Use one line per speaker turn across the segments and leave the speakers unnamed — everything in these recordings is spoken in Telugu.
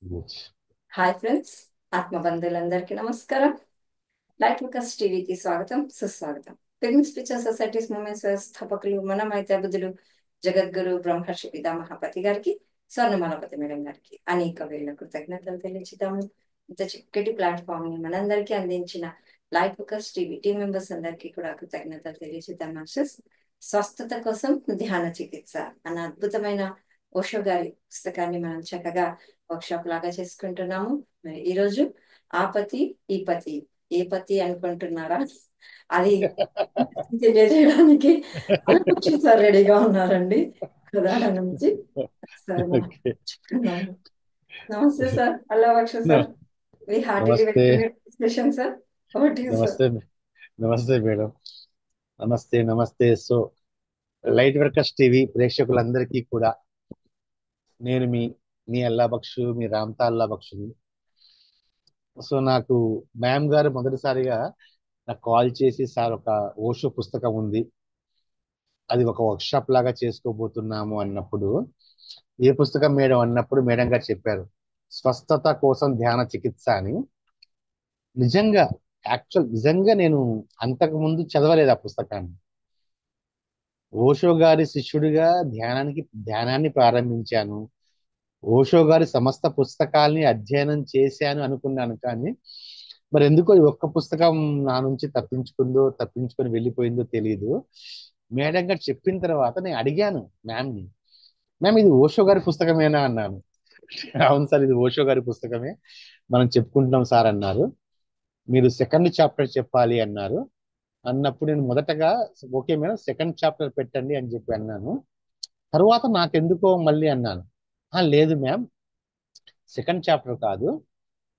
గుడ్.
హాయ్ ఫ్రెండ్స్, ఆత్మబంధువులందరికీ నమస్కారం. లైట్ ఫోకస్ టీవీకి స్వాగతం, సుస్వాగతం. ఫిల్మ్ పిక్చర్ సొసైటీస్ మూమెంట్స్ వ్యవస్థాపకులు మనమైతే బుద్ధులు జగద్గురు బ్రహ్మర్షి పితామహపతి గారికి, స్వర్ణమాలపతి మేడం గారికి అనేక వేల కృతజ్ఞతలు తెలియజేద్దాము. ఇంత చక్కటి ప్లాట్ఫామ్ ని మనందరికీ అందించిన light focus TV team members అందరికీ కూడా కృతజ్ఞతలు తెలియజేద్దాం. మాస్టర్స్, స్వస్థత కోసం ధ్యాన చికిత్స అన్న అద్భుతమైన ఓషో గారి పుస్తకాన్ని మనం చక్కగా వర్క్షాప్ లాగా చేసుకుంటున్నాము. మరి ఈరోజు ఆపతి ఈ పతి, ఏ పతి అనుకుంటున్నారా? అది తెలియజేయడానికి అనుపక్షి సార్ రెడీగా ఉన్నారండి. ప్రధాన నుంచి సార్ మనం
ఓకే.
చెప్పుకుందాము. నమస్తే సార్, అల్లా బక్ష
న-
సార్. వి హార్టీలీ
నమస్తే.
Welcome your discussion sir. Over to you sir.
నమస్తే. నమస్తే మేడం. నమస్తే నమస్తే. సో లైట్ వర్కర్స్ టీవీ ప్రేక్షకులందరికీ కూడా నేను మీ అల్లా బక్షు, మీ రామ్తా అల్లా బక్షుని. సో నాకు మ్యామ్ గారు మొదటిసారిగా నాకు కాల్ చేసి, సార్ ఒక ఓషో పుస్తకం ఉంది, అది ఒక వర్క్షాప్ లాగా చేసుకోబోతున్నాము అన్నప్పుడు, ఏ పుస్తకం మేడం అన్నప్పుడు మేడం గారు చెప్పారు, స్వస్థత కోసం ధ్యాన చికిత్స అని. నిజంగా, నిజంగా నేను అంతకు ముందు చదవలేదు ఆ పుస్తకాన్ని. ఓషో గారి శిష్యుడిగా ధ్యానాన్ని ప్రారంభించాను. ఓషో గారి సమస్త పుస్తకాల్ని అధ్యయనం చేశాను అనుకున్నాను, కానీ మరి ఎందుకో ఈ ఒక్క పుస్తకం నా నుంచి తప్పించుకొని వెళ్ళిపోయిందో తెలియదు. మేడం గారు చెప్పిన తర్వాత నేను అడిగాను మ్యామ్ని, మ్యామ్ ఇది ఓషో గారి పుస్తకమేనా అన్నాను. అవును సార్, ఇది ఓషో గారి పుస్తకమే, మనం చెప్పుకుంటున్నాం సార్ అన్నారు. మీరు సెకండ్ చాప్టర్ చెప్పాలి అన్నారు. అన్నప్పుడు నేను మొదటగా ఓకే మేడం సెకండ్ చాప్టర్ పెట్టండి అని చెప్పి అన్నాను. తర్వాత నాకెందుకో మళ్ళీ అన్నాను, లేదు మ్యామ్, సెకండ్ చాప్టర్ కాదు,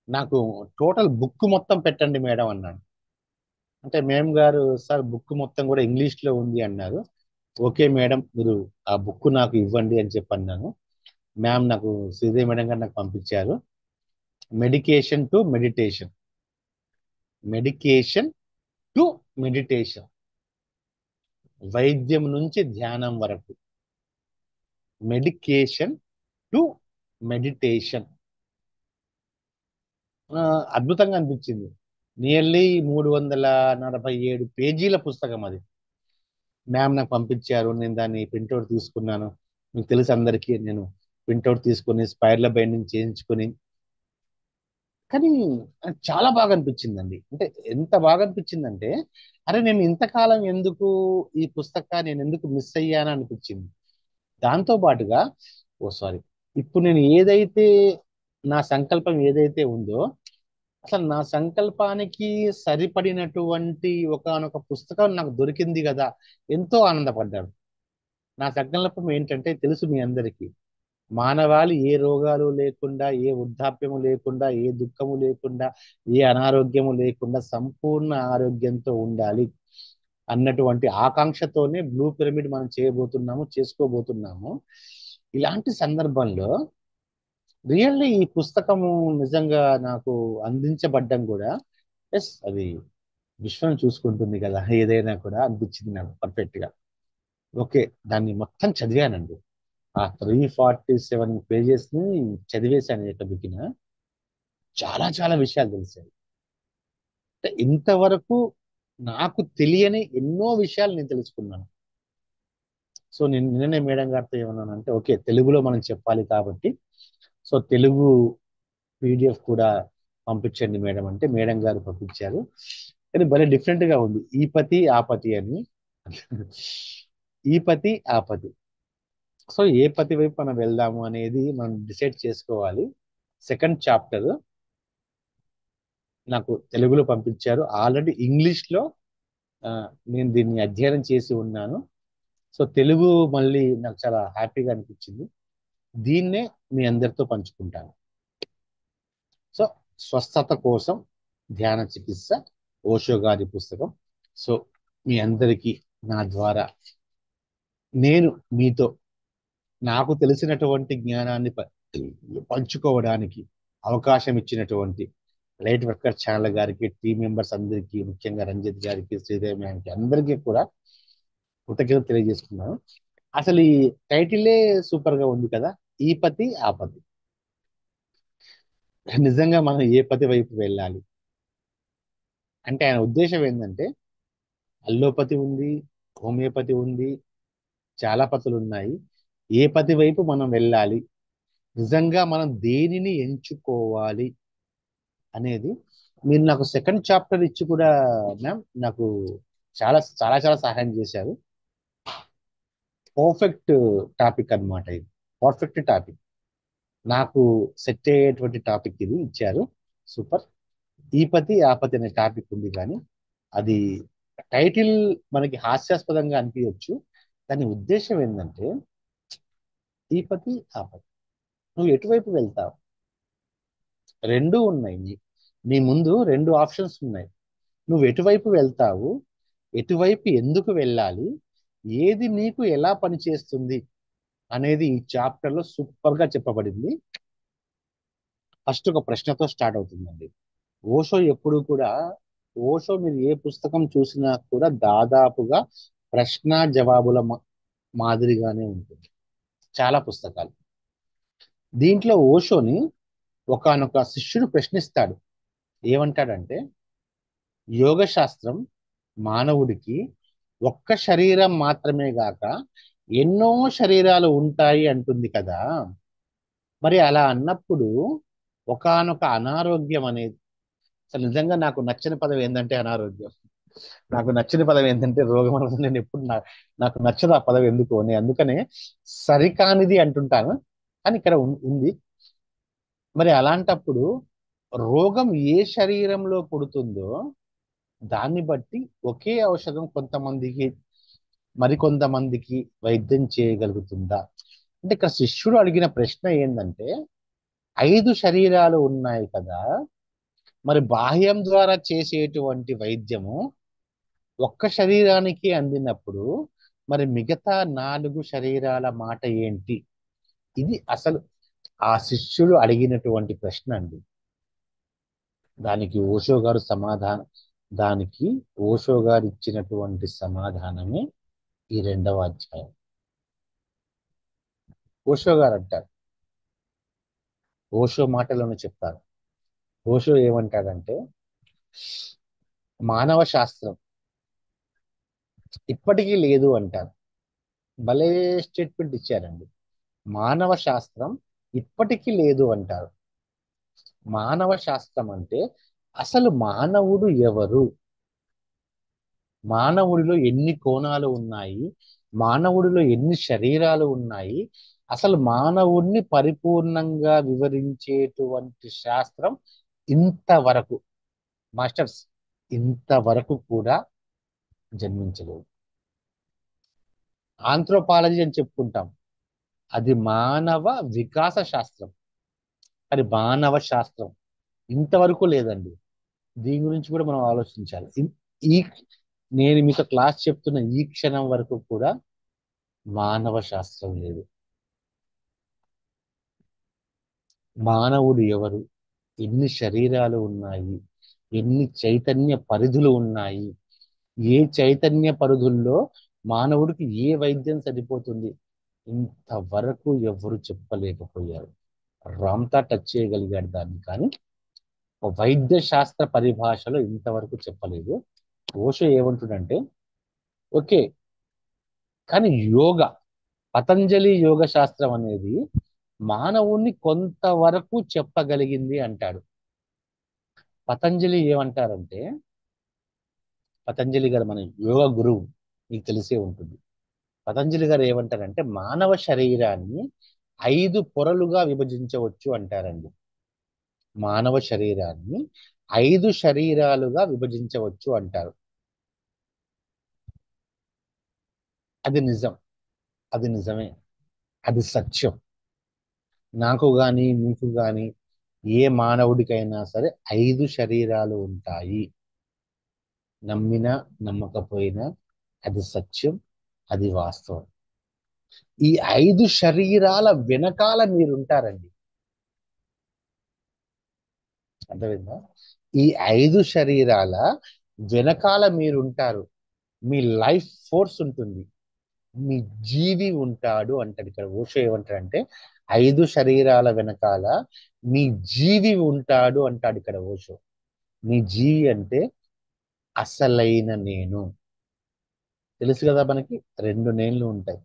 నాకు టోటల్ బుక్ మొత్తం పెట్టండి మేడం అన్నాను. అంటే మేడం గారు, సార్ బుక్ మొత్తం కూడా ఇంగ్లీష్ లో ఉంది అన్నారు. ఓకే మేడం, మీరు ఆ బుక్ నాకు ఇవ్వండి అని చెప్పి అన్నాను. మ్యామ్ నాకు శ్రీదేవి మేడం గారు నాకు పంపించారు. Medication to meditation, medication to meditation, వైద్యం నుంచి ధ్యానం వరకు, మెడికేషన్ టు మెడిటేషన్. అద్భుతంగా అనిపించింది. నియర్లీ 347 పేజీల పుస్తకం అది. మ్యామ్ నాకు పంపించారు, నేను దాన్ని ప్రింట్అవుట్ తీసుకున్నాను. మీకు తెలుసు అందరికీ, నేను ప్రింట్అవుట్ తీసుకుని స్పైర్ల బైండింగ్ చేయించుకుని, కానీ చాలా బాగా అనిపించిందండి. అంటే ఎంత బాగా అనిపించిందంటే, అరే నేను ఇంతకాలం ఎందుకు ఈ పుస్తకాన్ని నేను ఎందుకు మిస్ అయ్యాను అనిపించింది. దాంతో పాటుగా, ఓ సారీ, ఇప్పుడు నేను ఏదైతే నా సంకల్పం ఏదైతే ఉందో, అసలు నా సంకల్పానికి సరిపడినటువంటి ఒకానొక పుస్తకం నాకు దొరికింది కదా, ఎంతో ఆనందపడ్డాను. నా సంకల్పం ఏంటంటే తెలుసు మీ అందరికీ, మానవాళి ఏ రోగాలు లేకుండా, ఏ వృద్ధాప్యము లేకుండా, ఏ దుఃఖము లేకుండా, ఏ అనారోగ్యము లేకుండా సంపూర్ణ ఆరోగ్యంతో ఉండాలి అన్నటువంటి ఆకాంక్షతోనే బ్లూ పిరమిడ్ మనం చేసుకోబోతున్నాము. ఇలాంటి సందర్భంలో రియల్లీ ఈ పుస్తకము నిజంగా నాకు అందించబడ్డం కూడా, ఎస్ అది విశ్వం చూసుకుంటుంది కదా ఏదైనా కూడా అనిపించింది నాకు పర్ఫెక్ట్ గా. ఓకే, దాన్ని మొత్తం చదివానండి. ఆ 347 పేజెస్ ని చదివేశాను ఎక్కబిక్కిన. చాలా చాలా విషయాలు తెలిసాయి. అంటే ఇంతవరకు నాకు తెలియని ఎన్నో విషయాలు నేను తెలుసుకున్నాను. సో నేను నిన్ననే మేడం గారితో ఏమన్నానంటే, ఓకే తెలుగులో మనం చెప్పాలి కాబట్టి, సో తెలుగు పీడిఎఫ్ కూడా పంపించండి మేడం అంటే మేడం గారు పంపించారు. కానీ భలే డిఫరెంట్ గా ఉంది, ఈపతి ఆపతి అని. ఈపతి ఆపతి. సో ఏ పతి వైపు మనం వెళ్దాము అనేది మనం డిసైడ్ చేసుకోవాలి. సెకండ్ చాప్టర్ నాకు తెలుగులో పంపించారు, ఆల్రెడీ ఇంగ్లీష్ లో ఆ, నేను దీన్ని అధ్యయనం చేసి ఉన్నాను. సో తెలుగు మళ్ళీ నాకు చాలా హ్యాపీగా అనిపించింది. దీన్నే మీ అందరితో పంచుకుంటాను. సో స్వస్థత కోసం ధ్యాన చికిత్స, ఓషో గారి పుస్తకం. సో మీ అందరికీ నా ద్వారా నేను మీతో నాకు తెలిసినటువంటి జ్ఞానాన్ని పంచుకోవడానికి అవకాశం ఇచ్చినటువంటి లైట్ వర్కర్ ఛానల్ గారికి, టీం మెంబర్స్ అందరికీ, ముఖ్యంగా రంజిత్ గారికి, శ్రీదేవి మ్యామ్కి అందరికీ కూడా కృతజ్ఞత తెలియజేస్తున్నాను. అసలు ఈ టైటిలే సూపర్ గా ఉంది కదా, ఈపతి ఆపతి. నిజంగా మనం ఏ పతి వైపు వెళ్ళాలి అంటే ఆయన ఉద్దేశం ఏంటంటే అల్లోపతి ఉంది, హోమియోపతి ఉంది, చాలా పతులు ఉన్నాయి. ఏ పతి వైపు మనం వెళ్ళాలి, నిజంగా మనం దేనిని ఎంచుకోవాలి అనేది మీరు నాకు సెకండ్ చాప్టర్ ఇచ్చి కూడా మ్యామ్ నాకు చాలా చాలా చాలా సహాయం చేశారు. పర్ఫెక్ట్ టాపిక్ అన్నమాట ఇది. పర్ఫెక్ట్ టాపిక్ నాకు సెట్ అయ్యేటువంటి టాపిక్ ఇది ఇచ్చారు. సూపర్. ఈ పతి ఆ పతి అనే టాపిక్ ఉంది కానీ అది టైటిల్ మనకి హాస్యాస్పదంగా అనిపించవచ్చు. దాని ఉద్దేశం ఏంటంటే ఈ పతి ఆ పతి నువ్వు ఎటువైపు వెళ్తావు, రెండు ఉన్నాయి. నీ ముందు రెండు ఆప్షన్స్ ఉన్నాయి. నువ్వు ఎటువైపు వెళ్తావు, ఎటువైపు ఎందుకు వెళ్ళాలి, ఏది నీకు ఎలా పనిచేస్తుంది అనేది ఈ చాప్టర్ లో సూపర్ గా చెప్పబడింది. ఫస్ట్ ఒక ప్రశ్నతో స్టార్ట్ అవుతుందండి. ఓషో ఎప్పుడు కూడా ఓషో మీరు ఏ పుస్తకం చూసినా కూడా దాదాపుగా ప్రశ్న జవాబుల మాదిరిగానే ఉంటుంది. చాలా పుస్తకాలు. దీంట్లో ఓషోని ఒకానొక శిష్యుడు ప్రశ్నిస్తాడు. ఏమంటాడంటే యోగ శాస్త్రం మానవుడికి ఒక్క శరీరం మాత్రమే గాక ఎన్నో శరీరాలు ఉంటాయి అంటుంది కదా. మరి అలా అన్నప్పుడు ఒకానొక అనారోగ్యం అనేది, అసలు నిజంగా నాకు నచ్చని పదం ఏంటంటే అనారోగ్యం. నాకు నచ్చని పదం ఏంటంటే రోగం అన్నది. నేను ఎప్పుడు నాకు నచ్చదు ఆ పదం ఎందుకు అని, అందుకనే సరికానిది అంటుంటాను. కానీ ఇక్కడ ఉంది. మరి అలాంటప్పుడు రోగం ఏ శరీరంలో పుడుతుందో దాన్ని బట్టి ఒకే ఔషధం కొంతమందికి మరికొంతమందికి వైద్యం చేయగలుగుతుందా అంటే, ఇక్కడ శిష్యుడు అడిగిన ప్రశ్న ఏంటంటే 5 శరీరాలు ఉన్నాయి కదా, మరి బాహ్యం ద్వారా చేసేటువంటి వైద్యము ఒక్క శరీరానికి అందినప్పుడు మరి మిగతా 4 శరీరాల మాట ఏంటి? ఇది అసలు ఆ శిష్యుడు అడిగినటువంటి ప్రశ్న అండి. దానికి ఓషో గారు సమాధానం దానికి ఓషో గారు ఇచ్చినటువంటి సమాధానమే ఈ 2వ అధ్యాయం. ఓషో గారు అంటారు, ఓషో మాటలోనే చెప్తారు. ఓషో ఏమంటాడంటే మానవ శాస్త్రం ఇప్పటికీ లేదు అంటారు. భలే స్టేట్మెంట్ ఇచ్చారండి. మానవ శాస్త్రం ఇప్పటికీ లేదు అంటారు. మానవ శాస్త్రం అంటే అసలు మానవుడు ఎవరు, మానవుడిలో ఎన్ని కోణాలు ఉన్నాయి, మానవుడిలో ఎన్ని శరీరాలు ఉన్నాయి, అసలు మానవుడిని పరిపూర్ణంగా వివరించేటువంటి శాస్త్రం ఇంతవరకు మాస్టర్స్ ఇంతవరకు కూడా జన్మించలేదు. ఆంథ్రోపాలజీ అని చెప్పుకుంటాం, అది మానవ వికాస శాస్త్రం. అది మానవ శాస్త్రం ఇంతవరకు లేదండి. దీని గురించి కూడా మనం ఆలోచించాలి. ఈ నేను మీతో క్లాస్ చెప్తున్న ఈ క్షణం వరకు కూడా మానవ శాస్త్రం లేదు. మానవుడు ఎవరు, ఎన్ని శరీరాలు ఉన్నాయి, ఎన్ని చైతన్య పరిధులు ఉన్నాయి, ఏ చైతన్య పరిధుల్లో మానవుడికి ఏ వైద్యం సరిపోతుంది, ఇంతవరకు ఎవరు చెప్పలేకపోయారు. రామ్తా టచ్ చేయగలిగాడు దాన్ని, కానీ వైద్య శాస్త్ర పరిభాషలో ఇంతవరకు చెప్పలేదు. ఓషో ఏమంటుండంటే ఓకే, కానీ యోగ పతంజలి యోగ శాస్త్రం అనేది మానవుణ్ణి కొంతవరకు చెప్పగలిగింది అంటాడు. పతంజలి ఏమంటారంటే, పతంజలి గారు మన యోగ గురువు, మీకు తెలిసే ఉంటుంది. పతంజలి గారు ఏమంటారంటే మానవ శరీరాన్ని 5 పొరలుగా విభజించవచ్చు అంటారండి. మానవ శరీరాన్ని 5 శరీరాలుగా విభజించవచ్చు అంటారు. అది నిజం, అది నిజమే, అది సత్యం. నాకు గాని మీకు గాని ఏ మానవుడికైనా సరే 5 శరీరాలు ఉంటాయి. నమ్మినా నమ్మకపోయినా అది సత్యం, అది వాస్తవం. ఈ 5 శరీరాల వెనకాల మీరుంటారండి. అర్థమైందా? ఈ 5 శరీరాల వెనకాల మీరుంటారు. మీ లైఫ్ ఫోర్స్ ఉంటుంది. మీ జీవి ఉంటాడు అంటాడు. ఇక్కడ ఓషో ఏమంటాడంటే 5 శరీరాల వెనకాల మీ జీవి ఉంటాడు అంటాడు ఇక్కడ ఓషో. మీ జీవి అంటే అసలైన నేను. తెలుసు కదా, మనకి 2 నేనులు ఉంటాయి.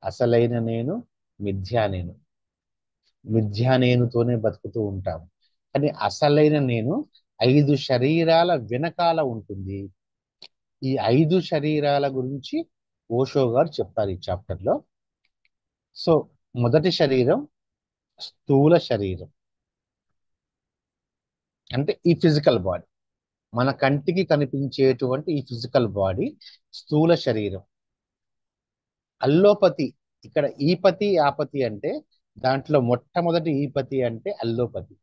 అసలైన నేను, మిథ్యా నేను. మిథ్యా నేనుతోనే బతుకుతూ ఉంటాం. కానీ అసలైన నేను 5 శరీరాల వెనకాల ఉంటుంది. ఈ 5 శరీరాల గురించి ఓషో గారు చెప్తారు ఈ చాప్టర్ లో. సో మొదటి శరీరం స్థూల శరీరం, అంటే ఈ ఫిజికల్ బాడీ, మన కంటికి కనిపించేటువంటి ఈ ఫిజికల్ బాడీ స్థూల శరీరం. అల్లోపతి, ఇక్కడ ఈపతి ఆపతి అంటే దాంట్లో మొట్టమొదటి ఈపతి అంటే అల్లోపతి.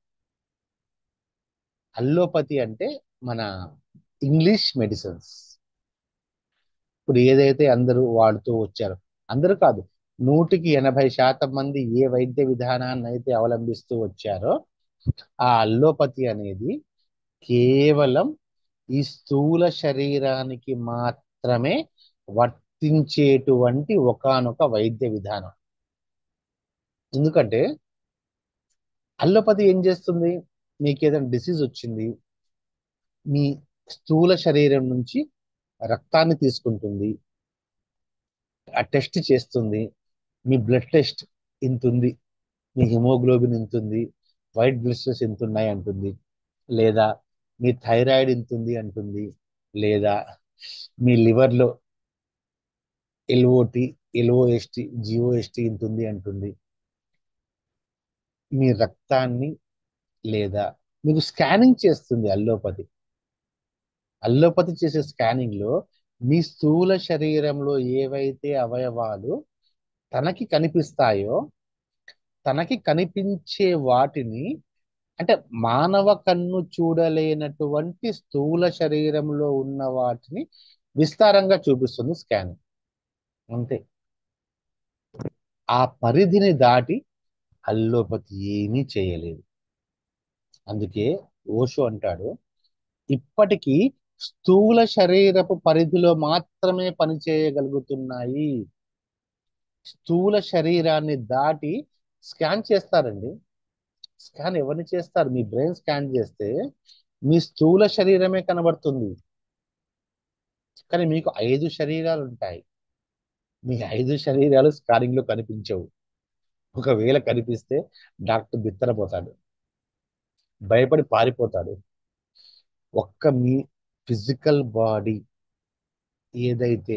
అల్లోపతి అంటే మన ఇంగ్లీష్ మెడిసిన్స్. ఇప్పుడు ఏదైతే అందరూ వాడుతూ వచ్చారో, అందరూ కాదు, 100% మంది ఏ వైద్య విధానాన్ని అయితే అవలంబిస్తూ వచ్చారో ఆ అల్లోపతి అనేది కేవలం ఈ స్థూల శరీరానికి మాత్రమే వర్తించేటువంటి ఒకానొక వైద్య విధానం. ఎందుకంటే అల్లోపతి ఏం చేస్తుంది, మీకు ఏదైనా డిసీజ్ వచ్చింది, మీ స్థూల శరీరం నుంచి రక్తాన్ని తీసుకుంటుంది, ఆ టెస్ట్ చేస్తుంది. మీ బ్లడ్ టెస్ట్ ఇంత ఉంది, మీ హిమోగ్లోబిన్ ఇంత ఉంది, వైట్ బ్లడ్ సెల్స్ ఇంత ఉన్నాయి అంటుంది. లేదా మీ థైరాయిడ్ ఇంత ఉంది అంటుంది. లేదా మీ లివర్లో ఎల్ఓటి, ఎల్ఓఎస్టి, జిఓఎస్టి ఇంత ఉంది అంటుంది. మీ రక్తాన్ని లేదా మీకు స్కానింగ్ చేస్తుంది అల్లోపతి. అల్లోపతి చేసే స్కానింగ్ లో మీ స్థూల శరీరంలో ఏవైతే అవయవాలు తనకి కనిపిస్తాయో, తనకి కనిపించే వాటిని, అంటే మానవ కన్ను చూడలేనటువంటి స్థూల శరీరంలో ఉన్న వాటిని విస్తారంగా చూపిస్తుంది స్కానింగ్. అంతే. ఆ పరిధిని దాటి అల్లోపతి ఏమీ చేయలేదు. అందుకే ఓషో అంటాడు, ఇప్పటికీ స్థూల శరీరపు పరిధిలో మాత్రమే పనిచేయగలుగుతున్నాయి. స్థూల శరీరాన్ని దాటి స్కాన్ చేస్తారండి. స్కాన్ ఎవరిని చేస్తారు? మీ బ్రెయిన్ స్కాన్ చేస్తే మీ స్థూల శరీరమే కనబడుతుంది. కానీ మీకు 5 శరీరాలు ఉంటాయి. మీ 5 శరీరాలు స్కానింగ్ లో కనిపించవు. ఒకవేళ కనిపిస్తే డాక్టర్ బిత్తరపోతాడు, భయపడి పారిపోతాడు. ఒక్క మీ ఫిజికల్ బాడీ ఏదైతే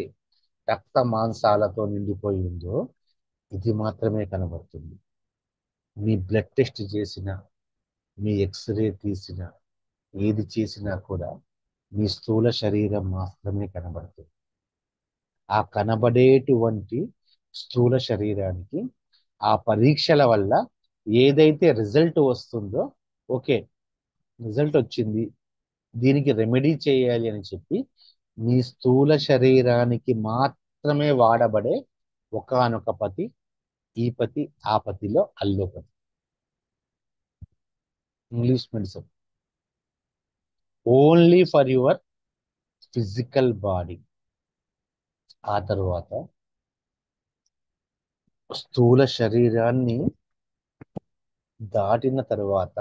రక్త మాంసాలతో నిండిపోయి ఉందో ఇది మాత్రమే కనబడుతుంది. మీ బ్లడ్ టెస్ట్ చేసినా, మీ ఎక్స్రే తీసినా, ఏది చేసినా కూడా మీ స్థూల శరీరం మాత్రమే కనబడుతుంది. ఆ కనబడేటువంటి స్థూల శరీరానికి ఆ పరీక్షల వల్ల ఏదైతే రిజల్ట్ వస్తుందో, ఓకే రిజల్ట్ వచ్చింది, దీనికి రెమెడీ చేయాలి అని చెప్పి మీ స్థూల శరీరానికి మాత్రమే వాడబడే ఒకానొక పతి, ఈ పతి ఆ పతిలో allopathy. English medicine only for your physical body. ఆ తరువాత స్థూల శరీరాన్ని దాటిన తరువాత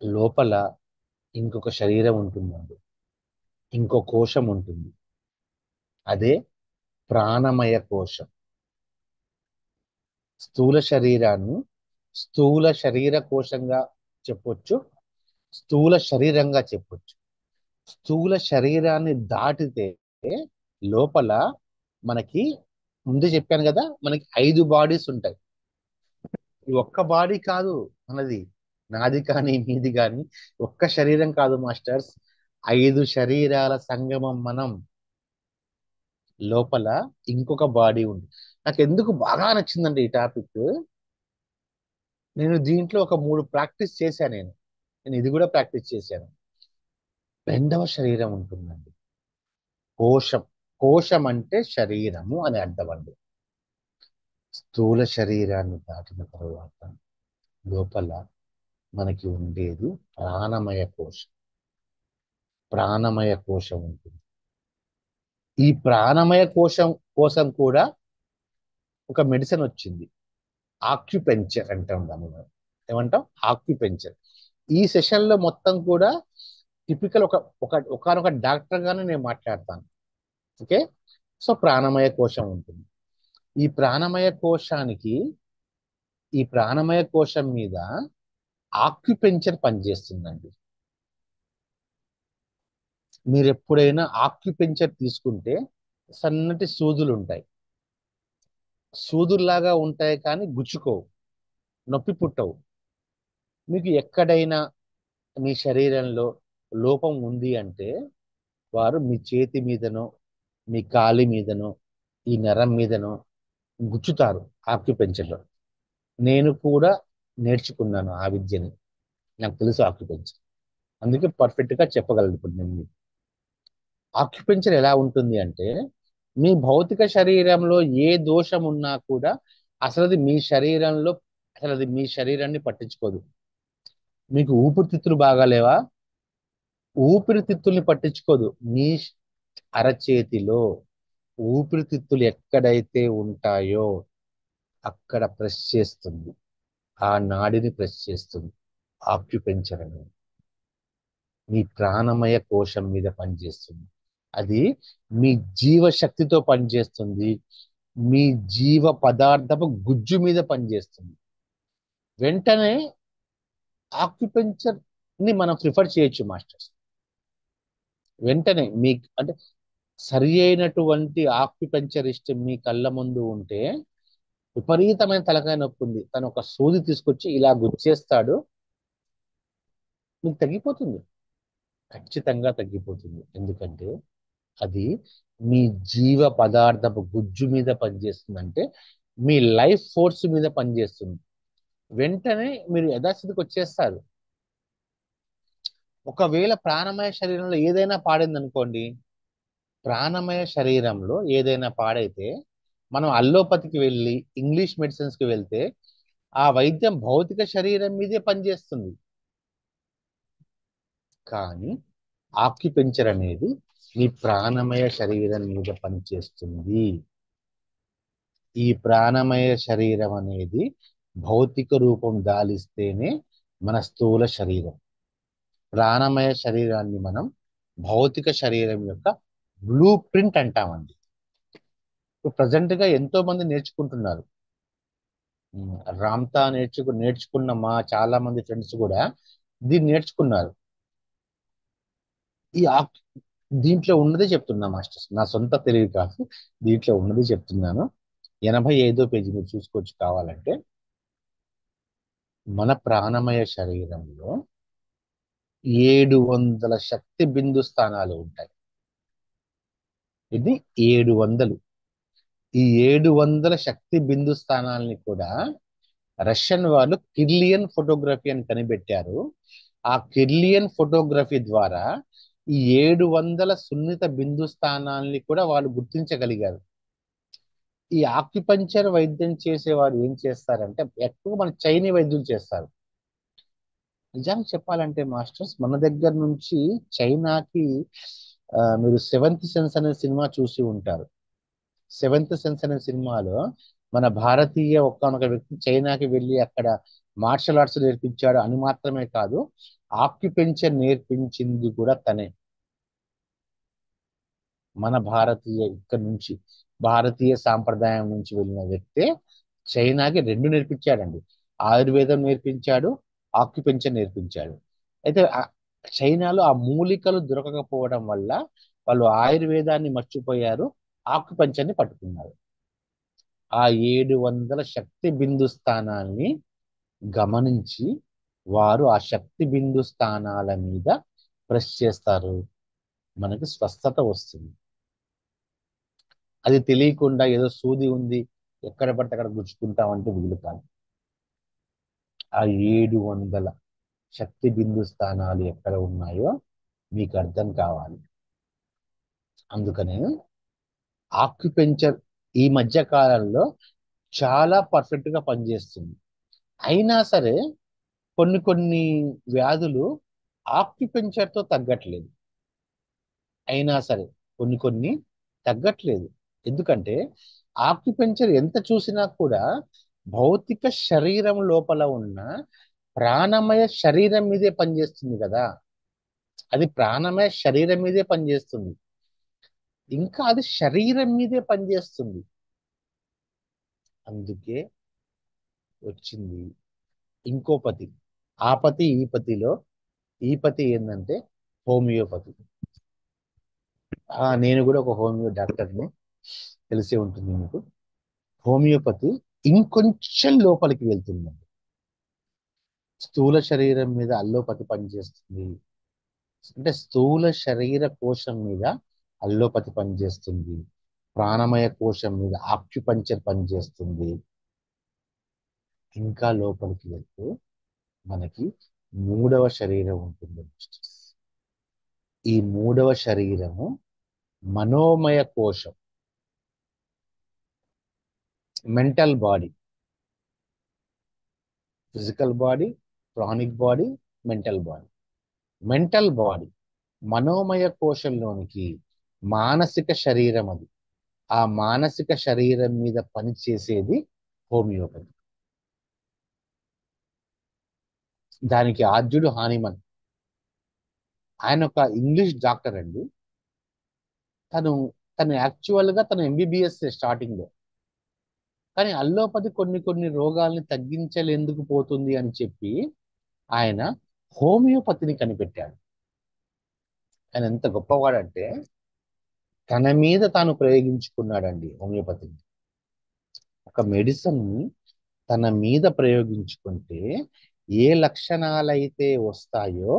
లోపల ఇంకొక శరీరం ఉంటుందండి, ఇంకో కోశం ఉంటుంది. అదే ప్రాణమయ కోశం. స్థూల శరీరాన్ని స్థూల శరీర కోశంగా చెప్పొచ్చు, స్థూల శరీరంగా చెప్పొచ్చు. స్థూల శరీరాన్ని దాటితే లోపల మనకి, ముందు చెప్పాను కదా, మనకి 5 బాడీస్ ఉంటాయి. ఈ ఒక్క బాడీ కాదు మనది, నాది కానీ మీది కానీ ఒక్క శరీరం కాదు మాస్టర్స్, 5 శరీరాల సంగమం మనం. లోపల ఇంకొక బాడీ ఉంది. నాకు ఎందుకు బాగా నచ్చిందండి ఈ టాపిక్, నేను దీంట్లో ఒక 3 ప్రాక్టీస్ చేశాను. నేను ఇది కూడా ప్రాక్టీస్ చేశాను. రెండవ శరీరం ఉంటుందండి, కోశం. కోశం అంటే శరీరము అని అర్థం అండి. స్థూల శరీరాన్ని దాటిన తర్వాత లోపల మనకి ఉండేది ప్రాణమయ కోశం. ప్రాణమయ కోశం ఉంటుంది. ఈ ప్రాణమయ కోశం కోసం కూడా ఒక మెడిసిన్ వచ్చింది, ఆక్యుపెంచర్ అంటాం దాన్ని మనం. ఏమంటాం? ఆక్యుపెంచర్. ఈ సెషన్లో మొత్తం కూడా టిపికల్ ఒక ఒక ఒకనొక డాక్టర్ గానే నేను మాట్లాడతాను. ఓకే. సో ప్రాణమయ కోశం ఉంటుంది. ఈ ప్రాణమయ కోశానికి, ఈ ప్రాణమయ కోశం మీద ఆక్యుపెంచర్ పనిచేస్తుందండి. మీరు ఎప్పుడైనా ఆక్యుపెంచర్ తీసుకుంటే సన్నటి సూదులు ఉంటాయి, సూదుల్లాగా ఉంటాయి కానీ గుచ్చుకోవు, నొప్పి పుట్టవు. మీకు ఎక్కడైనా మీ శరీరంలో లోపం ఉంది అంటే వారు మీ చేతి మీదనో మీ కాలి మీదనో ఈ నరం మీదనో గుచ్చుతారు ఆక్యుపెంచర్లో. నేను కూడా నేర్చుకున్నాను ఆ విద్యని, నాకు తెలుసు ఆక్యుపెంచర్, అందుకే పర్ఫెక్ట్ గా చెప్పగలను ఇప్పుడు నేను మీకు. ఆక్యుపెంచర్ ఎలా ఉంటుంది అంటే మీ భౌతిక శరీరంలో ఏ దోషం ఉన్నా కూడా అసలు అది మీ శరీరంలో, అసలు అది మీ శరీరాన్ని పట్టించుకోదు. మీకు ఊపిరితిత్తులు బాగాలేవా, ఊపిరితిత్తుల్ని పట్టించుకోదు. మీ అరచేతిలో ఊపిరితిత్తులు ఎక్కడైతే ఉంటాయో అక్కడ ప్రెస్ చేస్తుంది, ఆ నాడిని ప్రెస్ చేస్తుంది. ఆక్యుపెంచర్ అనేది మీ ప్రాణమయ కోశం మీద పనిచేస్తుంది. అది మీ జీవశక్తితో పనిచేస్తుంది, మీ జీవ పదార్థపు గుజ్జు మీద పనిచేస్తుంది. వెంటనే ఆక్యుపెంచర్ ని మనం ప్రిఫర్ చేయొచ్చు మాస్టర్స్. వెంటనే మీ అంటే సరి అయినటువంటి ఆక్యుపెంచరిస్ట్ మీ కళ్ళ ముందు ఉంటే, విపరీతమైన తలకాయ నొప్పి ఉంది, తను ఒక సూది తీసుకొచ్చి ఇలా గుచ్చేస్తాడు, మీకు తగ్గిపోతుంది, ఖచ్చితంగా తగ్గిపోతుంది. ఎందుకంటే అది మీ జీవ పదార్థపు గుజ్జు మీద పనిచేస్తుందంటే మీ లైఫ్ ఫోర్స్ మీద పనిచేస్తుంది. వెంటనే మీరు యథాస్థితికి వచ్చేస్తారు. ఒకవేళ ప్రాణమయ శరీరంలో ఏదైనా పాడింది అనుకోండి, ప్రాణమయ శరీరంలో ఏదైనా పాడైతే మనం అల్లోపతికి వెళ్ళి ఇంగ్లీష్ మెడిసిన్స్ కి వెళ్తే ఆ వైద్యం భౌతిక శరీరం మీదే పనిచేస్తుంది. కానీ ఆక్యుపెంచర్ అనేది మీ ప్రాణమయ శరీరం మీద పనిచేస్తుంది. ఈ ప్రాణమయ శరీరం అనేది భౌతిక రూపం దాలిస్తేనే మన స్థూల శరీరం. ప్రాణమయ శరీరాన్ని మనం భౌతిక శరీరం యొక్క బ్లూ ప్రింట్ అంటామండి. ఇప్పుడు ప్రజెంట్ గా ఎంతో మంది నేర్చుకుంటున్నారు. రామ్తా నేర్చుకున్న మా చాలా మంది ఫ్రెండ్స్ కూడా దీన్ని నేర్చుకున్నారు. ఈ దీంట్లో ఉన్నదే చెప్తున్నా మాస్టర్స్, నా సొంత తెలివి కాదు, దీంట్లో ఉన్నది చెప్తున్నాను. 85వ పేజీ మీరు చూసుకోవచ్చు కావాలంటే. మన ప్రాణమయ శరీరంలో 700 శక్తి బిందు స్థానాలు ఉంటాయి. ఇది 700. ఈ 700 శక్తి బిందు స్థానాలని కూడా రష్యన్ వాళ్ళు కిర్లియన్ ఫోటోగ్రఫీ అని కనిపెట్టారు. ఆ కిర్లియన్ ఫోటోగ్రఫీ ద్వారా ఈ 700 సున్నిత బిందు స్థానాల్ని కూడా వాళ్ళు గుర్తించగలిగారు. ఈ ఆక్యుపంచర్ వైద్యం చేసేవారు ఏం చేస్తారంటే ఎక్కువ మన చైనీ వైద్యులు చేస్తారు. నిజానికి చెప్పాలంటే మాస్టర్స్, మన దగ్గర నుంచి చైనాకి మీరు సెవెంత్ సెన్స్ అనే సినిమా చూసి ఉంటారు. సెవెంత్ సెన్స్ అనే సినిమాలో మన భారతీయ ఒక్కనొక వ్యక్తి చైనాకి వెళ్ళి అక్కడ మార్షల్ ఆర్ట్స్ నేర్పించాడు అని మాత్రమే కాదు, ఆక్యుపెంచర్ నేర్పించింది కూడా తనే. మన భారతీయ ఇక్కడ నుంచి భారతీయ సాంప్రదాయం నుంచి వెళ్ళిన వ్యక్తే చైనాకి రెండు నేర్పించాడండి. ఆయుర్వేదం నేర్పించాడు, ఆక్యుపెంచర్ నేర్పించాడు. అయితే చైనాలో ఆ మూలికలు దొరకకపోవడం వల్ల వాళ్ళు ఆయుర్వేదాన్ని మర్చిపోయారు, ఆక్యుపెంచర్ని పట్టుకున్నారు. ఆ 700 శక్తి బిందు స్థానాల్ని గమనించి వారు ఆ శక్తి బిందు స్థానాల మీద ప్రెస్ చేస్తారు, మనకి స్వస్థత వస్తుంది. అది తెలియకుండా ఏదో సూది ఉంది ఎక్కడ పడితే అక్కడ గుచ్చుకుంటామంటే వీలు కాదు. ఆ 700 శక్తి బిందు స్థానాలు ఎక్కడ ఉన్నాయో మీకు అర్థం కావాలి. అందుకనే ఆక్యుపెంచర్ ఈ మధ్య కాలంలో చాలా పర్ఫెక్ట్ గా పనిచేస్తుంది. అయినా సరే కొన్ని కొన్ని వ్యాధులు ఆక్యుపెంచర్ తో తగ్గట్లేదు. అయినా సరే కొన్ని కొన్ని తగ్గట్లేదు. ఎందుకంటే ఆక్యుపెంచర్ ఎంత చూసినా కూడా భౌతిక శరీరం లోపల ఉన్న ప్రాణమయ శరీరం మీదే పనిచేస్తుంది కదా. అది ప్రాణమయ శరీరం మీదే పనిచేస్తుంది. ఇంకా అది శరీరం మీదే పనిచేస్తుంది. అందుకే వచ్చింది ఇంకో పతి. ఆ పతి ఈ పతిలో ఈ పతి ఏంటంటే హోమియోపతి. నేను కూడా ఒక హోమియో డాక్టర్ని, తెలిసే ఉంటుంది మీకు. హోమియోపతి ఇంకొంచెం లోపలికి వెళ్తుంది. స్థూల శరీరం మీద అల్లోపతి పనిచేస్తుంది. అంటే స్థూల శరీర కోశం మీద అల్లోపతి పనిచేస్తుంది. ప్రాణమయ కోశం మీద ఆక్యుపంచర్ పనిచేస్తుంది. ఇంకా లోపలికి వెళ్తే మనకి మూడవ శరీరం ఉంటుంది. ఈ మూడవ శరీరము మనోమయ కోశం, mental body. Physical body, pranic body, mental body. Mental body, మనోమయ కోశంలోనికి మానసిక శరీరం. అది ఆ మానసిక శరీరం మీద పనిచేసేది హోమియోపతి. దానికి ఆద్యుడు హానిమన్. ఆయన ఒక ఇంగ్లీష్ డాక్టర్ అండి. తను తను యాక్చువల్గా తను ఎంబీబీఎస్ స్టార్టింగ్ లో. కానీ అల్లోపతి కొన్ని కొన్ని రోగాల్ని తగ్గించలేందుకు పోతుంది అని చెప్పి ఆయన హోమియోపతిని కనిపెట్టాడు. ఆయన ఎంత గొప్పవాడంటే తన మీద తాను ప్రయోగించుకున్నాడండి హోమియోపతిని. ఒక మెడిసిన్ తన మీద ప్రయోగించుకుంటే ఏ లక్షణాలైతే వస్తాయో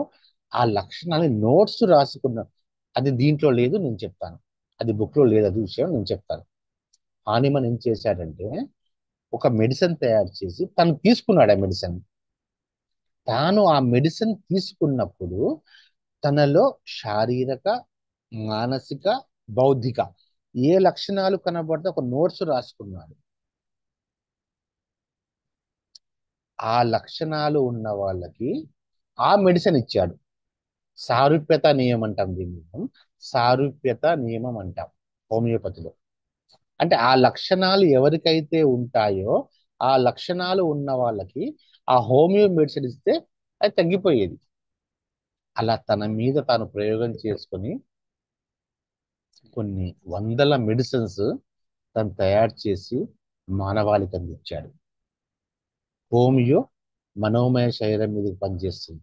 ఆ లక్షణాలు నోట్స్ రాసుకున్నాడు. అది దీంట్లో లేదు, నేను చెప్తాను. అది బుక్లో లేదు, అది విషయం నేను చెప్తాను. హానిమన్ ఏం చేశాడంటే ఒక మెడిసిన్ తయారు చేసి తను తీసుకున్నాడు. ఆ మెడిసిన్ తాను ఆ మెడిసిన్ తీసుకున్నప్పుడు తనలో శారీరక, మానసిక, బౌద్ధిక ఏ లక్షణాలు కనబడితే ఒక నోట్స్ రాసుకున్నాడు. ఆ లక్షణాలు ఉన్న వాళ్ళకి ఆ మెడిసిన్ ఇచ్చాడు. సారూప్యత నియమం అంటాం దీన్ని. సారూప్యత నియమం అంటాం హోమియోపతిలో. అంటే ఆ లక్షణాలు ఎవరికైతే ఉంటాయో ఆ లక్షణాలు ఉన్న వాళ్ళకి ఆ హోమియో మెడిసిన్ ఇస్తే అది తగ్గిపోయేది. అలా తన మీద తాను ప్రయోగం చేసుకొని కొన్ని వందల మెడిసిన్స్ తను తయారు చేసి మానవాళికి అందించాడు. హోమియో మనోమయ శరీరం మీదకి పనిచేస్తుంది.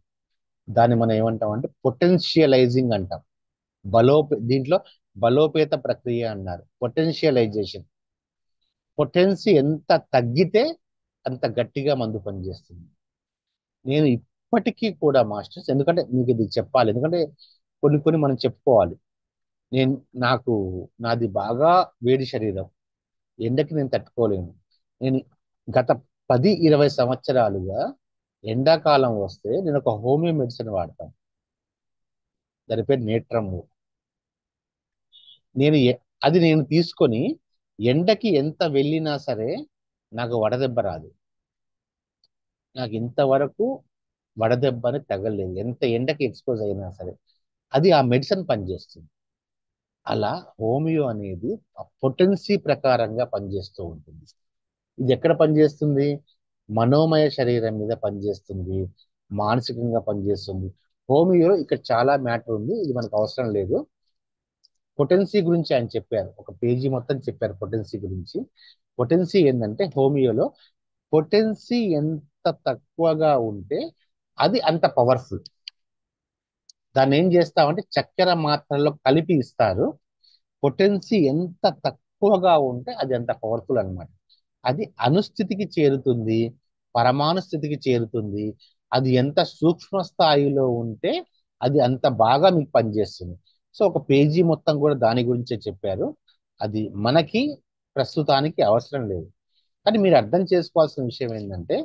దాన్ని మనం ఏమంటాం అంటే పొటెన్షియలైజింగ్ అంటాం. దీంట్లో బలోపేత ప్రక్రియ అన్నారు. పొటెన్షియలైజేషన్. పొటెన్సీ ఎంత తగ్గితే అంత గట్టిగా మందు పనిచేస్తుంది. నేను ఇప్పటికీ కూడా మాస్టర్స్, ఎందుకంటే మీకు ఇది చెప్పాలి, ఎందుకంటే కొన్ని కొన్ని మనం చెప్పుకోవాలి. నేను నాది బాగా వేడి శరీరం, ఎండకి నేను తట్టుకోలేను. నేను గత 10-20 సంవత్సరాలుగా ఎండాకాలం వస్తే నేను ఒక హోమియో మెడిసిన్ వాడతాను. దాని పేరు నేట్రమ్ము. నేను అది నేను తీసుకొని ఎండకి ఎంత వెళ్ళినా సరే నాకు వడదెబ్బ రాదు. నాకు ఇంతవరకు వడదెబ్బని తగలలేదు, ఎంత ఎండకి ఎక్స్పోజ్ అయినా సరే. అది ఆ మెడిసిన్ పనిచేస్తుంది. అలా హోమియో అనేది ఆ పొటెన్సీ ప్రకారంగా పనిచేస్తూ ఉంటుంది. ఇది ఎక్కడ పనిచేస్తుంది? మనోమయ శరీరం మీద పనిచేస్తుంది, మానసికంగా పనిచేస్తుంది. హోమియో ఇక్కడ చాలా మ్యాటర్ ఉంది, ఇది మనకు అవసరం లేదు. పొటెన్సీ గురించి ఆయన చెప్పారు, ఒక పేజీ మొత్తం చెప్పారు పొటెన్సీ గురించి. పొటెన్సీ ఏంటంటే హోమియోలో పొటెన్సీ ఎంత తక్కువగా ఉంటే అది అంత పవర్ఫుల్. దాన్ని ఏం చేస్తామంటే చక్కెర మాత్రల్లో కలిపి ఇస్తారు. పొటెన్సీ ఎంత తక్కువగా ఉంటే అది అంత పవర్ఫుల్ అన్నమాట. అది అణుస్థితికి చేరుతుంది, పరమాణు స్థితికి చేరుతుంది. అది ఎంత సూక్ష్మ స్థాయిలో ఉంటే అది అంత బాగా మీకు పనిచేస్తుంది. సో ఒక పేజీ మొత్తం కూడా దాని గురించే చెప్పారు. అది మనకి ప్రస్తుతానికి అవసరం లేదు. కానీ మీరు అర్థం చేసుకోవాల్సిన విషయం ఏంటంటే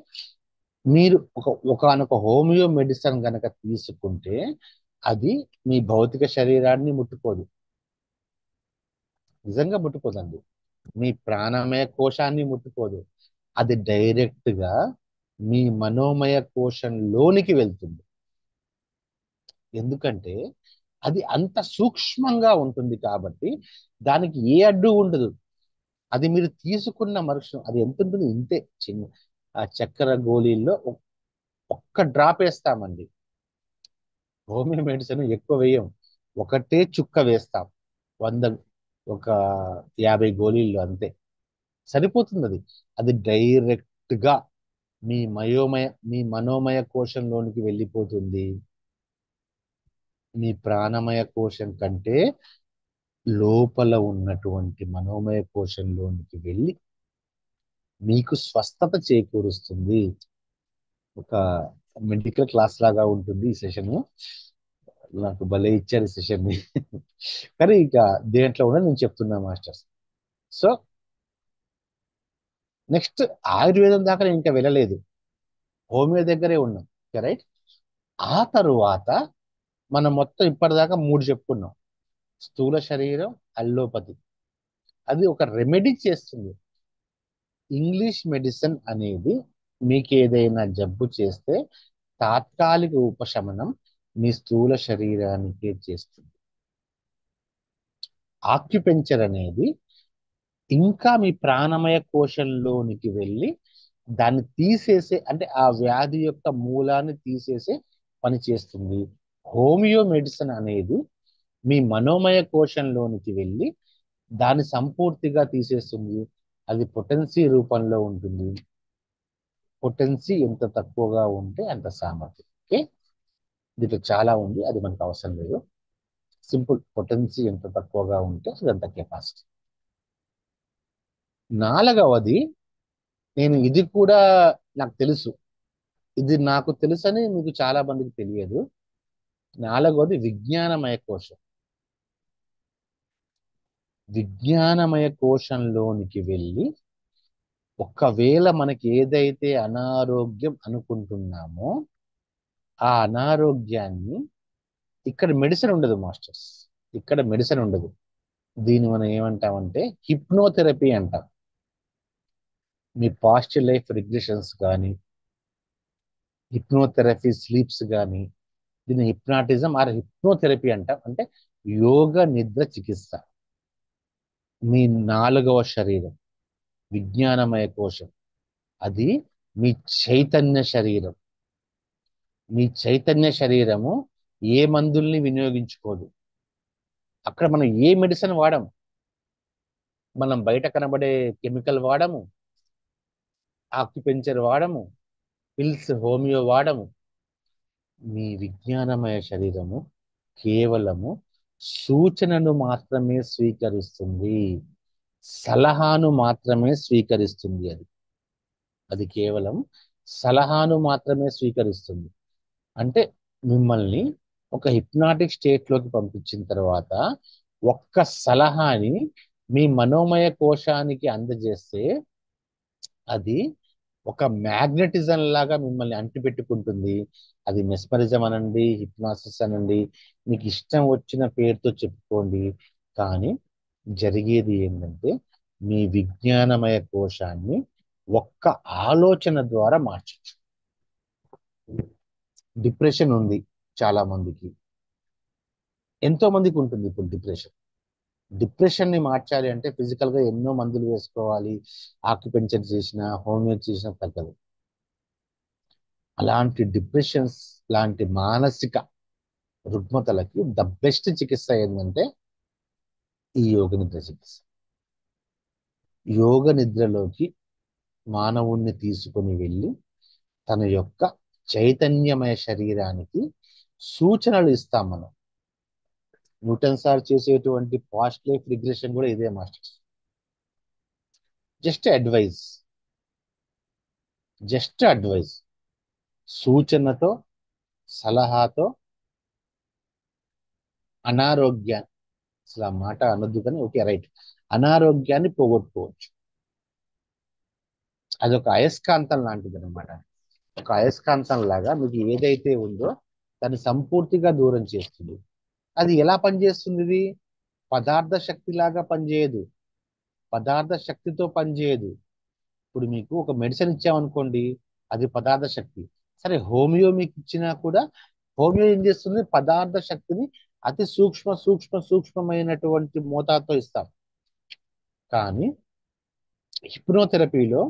మీరు ఒకనొక హోమియో మెడిసిన్ కనుక తీసుకుంటే అది మీ భౌతిక శరీరాన్ని ముట్టుకోదు. నిజంగా ముట్టుకోదండి. మీ ప్రాణమయ కోశాన్ని ముట్టుకోదు. అది డైరెక్ట్ గా మీ మనోమయ కోశంలోనికి వెళ్తుంది. ఎందుకంటే అది అంత సూక్ష్మంగా ఉంటుంది కాబట్టి దానికి ఏ అడ్డు ఉండదు. అది మీరు తీసుకున్న మరుక్షణం అది ఎంత ఉంటుంది ఇంతే చిన్న ఆ చక్కెర గోళీల్లో ఒక్క డ్రాప్ వేస్తామండి. హోమియో మెడిసిన్ ఎక్కువ వేయం, ఒకటే చుక్క వేస్తాం 100 ఒక 50 గోళీలు అంతే సరిపోతుంది. అది అది డైరెక్ట్ గా మీ మనోమయ కోశంలోనికి వెళ్ళిపోతుంది. మీ ప్రాణమయ కోశం కంటే లోపల ఉన్నటువంటి మనోమయ కోశంలోనికి వెళ్ళి మీకు స్వస్థత చేకూరుస్తుంది. ఒక మెడికల్ క్లాస్ లాగా ఉంటుంది ఈ సెషన్. నాకు భలే ఇచ్చారు ఈ సెషన్ ని. కానీ ఇక దేంట్లో కూడా నేను చెప్తున్నా మాస్టర్స్. సో నెక్స్ట్ ఆయుర్వేదం దాకా నేను ఇంకా వెళ్ళలేదు, హోమియో దగ్గరే ఉన్నాం, రైట్. ఆ తరువాత మనం మొత్తం ఇప్పటిదాకా 3 చెప్పుకున్నాం. స్థూల శరీరం, అల్లోపతి, అది ఒక రెమెడీ చేస్తుంది. ఇంగ్లీష్ మెడిసిన్ అనేది మీకు ఏదైనా జబ్బు చేస్తే తాత్కాలిక ఉపశమనం మీ స్థూల శరీరానికే చేస్తుంది. ఆక్యుపెంచర్ అనేది ఇంకా మీ ప్రాణమయ కోశంలోనికి వెళ్ళి దాన్ని తీసేసే, అంటే ఆ వ్యాధి యొక్క మూలాన్ని తీసేసే పని చేస్తుంది. హోమియో మెడిసిన్ అనేది మీ మనోమయ కోశంలోనికి వెళ్ళి దాన్ని సంపూర్తిగా తీసేస్తుంది. అది పొటెన్సీ రూపంలో ఉంటుంది. పొటెన్సీ ఎంత తక్కువగా ఉంటే అంత సామర్థ్యం. ఓకే, దీంట్లో చాలా ఉంది, అది మనకు అవసరం లేదు. సింపుల్, పొటెన్సీ ఎంత తక్కువగా ఉంటే అదంత కెపాసిటీ. నాలుగవది, నేను ఇది కూడా నాకు తెలుసు, ఇది నాకు తెలుసని మీకు చాలా మందికి తెలియదు. నాలుగవది విజ్ఞానమయ కోశం. విజ్ఞానమయ కోశంలోనికి వెళ్ళి ఒకవేళ మనకి ఏదైతే అనారోగ్యం అనుకుంటున్నామో ఆ అనారోగ్యాన్ని, ఇక్కడ మెడిసిన్ ఉండదు మాస్టర్స్, ఇక్కడ మెడిసిన్ ఉండదు. దీన్ని మనం ఏమంటామంటే హిప్నోథెరపీ అంటాం. మీ పాస్ట్ లైఫ్ రిగ్రెషన్స్ కానీ, హిప్నోథెరపీ స్లీప్స్ కానీ, దీన్ని హిప్నాటిజం ఆర్ హిప్నోథెరపీ అంటాం. అంటే యోగ నిద్ర చికిత్స. మీ నాలుగవ శరీరం, విజ్ఞానమయ కోశం, అది మీ చైతన్య శరీరం. మీ చైతన్య శరీరము ఏ మందుల్ని వినియోగించుకోదు. అక్కడ మనం ఏ మెడిసిన్ వాడము, మనం బయట కనబడే కెమికల్ వాడము, ఆక్యుపెంచర్ వాడము, పిల్స్ హోమియో వాడము. మీ విజ్ఞానమయ శరీరము కేవలము సూచనను మాత్రమే స్వీకరిస్తుంది, సలహాను మాత్రమే స్వీకరిస్తుంది. అది అది కేవలం సలహాను మాత్రమే స్వీకరిస్తుంది. అంటే మిమ్మల్ని ఒక హిప్నాటిక్ స్టేట్ లోకి పంపించిన తర్వాత ఒక్క సలహాని మీ మనోమయ కోశానికి అందజేస్తే అది ఒక మ్యాగ్నెటిజం లాగా మిమ్మల్ని అంటిపెట్టుకుంటుంది. అది మెస్మరిజం అనండి, హిప్నాసిస్ అనండి, మీకు ఇష్టం వచ్చిన పేరుతో చెప్పుకోండి. కానీ జరిగేది ఏంటంటే మీ విజ్ఞానమయ కోశాన్ని ఒక్క ఆలోచన ద్వారా మార్చచ్చు. డిప్రెషన్ ఉంది చాలా మందికి, ఎంతో మందికి ఉంటుంది ఇప్పుడు డిప్రెషన్. డిప్రెషన్ ని మార్చాలి అంటే ఫిజికల్ గా ఎన్నో మందులు వేసుకోవాలి, ఆక్యుపెంచర్ చేసిన, హోమియో చేసిన తగ్గదు. అలాంటి డిప్రెషన్స్ లాంటి మానసిక రుగ్మతలకి ద బెస్ట్ చికిత్స ఏంటంటే ఈ యోగ నిద్ర చికిత్స. యోగ నిద్రలోకి మానవుణ్ణి తీసుకొని వెళ్ళి తన యొక్క చైతన్యమయ శరీరానికి సూచనలు ఇస్తాం మనం. న్యూటన్ సార్ చేసేటువంటి పాస్ట్ లైఫ్ రిగ్రెషన్ కూడా ఇదే masters. Just advice, just advice, సూచనతో, సలహాతో అనారోగ్యాన్ని, అసలు ఆ మాట అనొద్దు కానీ ఓకే రైట్, అనారోగ్యాన్ని పోగొట్టుకోవచ్చు. అది ఒక అయస్కాంతం లాంటిది అనమాట. ఒక అయస్కాంతం లాగా మీకు ఏదైతే ఉందో దాన్ని సంపూర్తిగా దూరం చేస్తుంది. అది ఎలా పనిచేస్తుంది? ఇది పదార్థ శక్తి లాగా పనిచేయదు, పదార్థ శక్తితో పనిచేయదు. ఇప్పుడు మీకు ఒక మెడిసిన్ ఇచ్చామనుకోండి, అది పదార్థ శక్తి. సరే హోమియో మీకు ఇచ్చినా కూడా హోమియో ఏం చేస్తుంది? పదార్థ శక్తిని అతి సూక్ష్మమైనటువంటి మోతాదుతో ఇస్తాం. కానీ హిప్నోథెరపీలో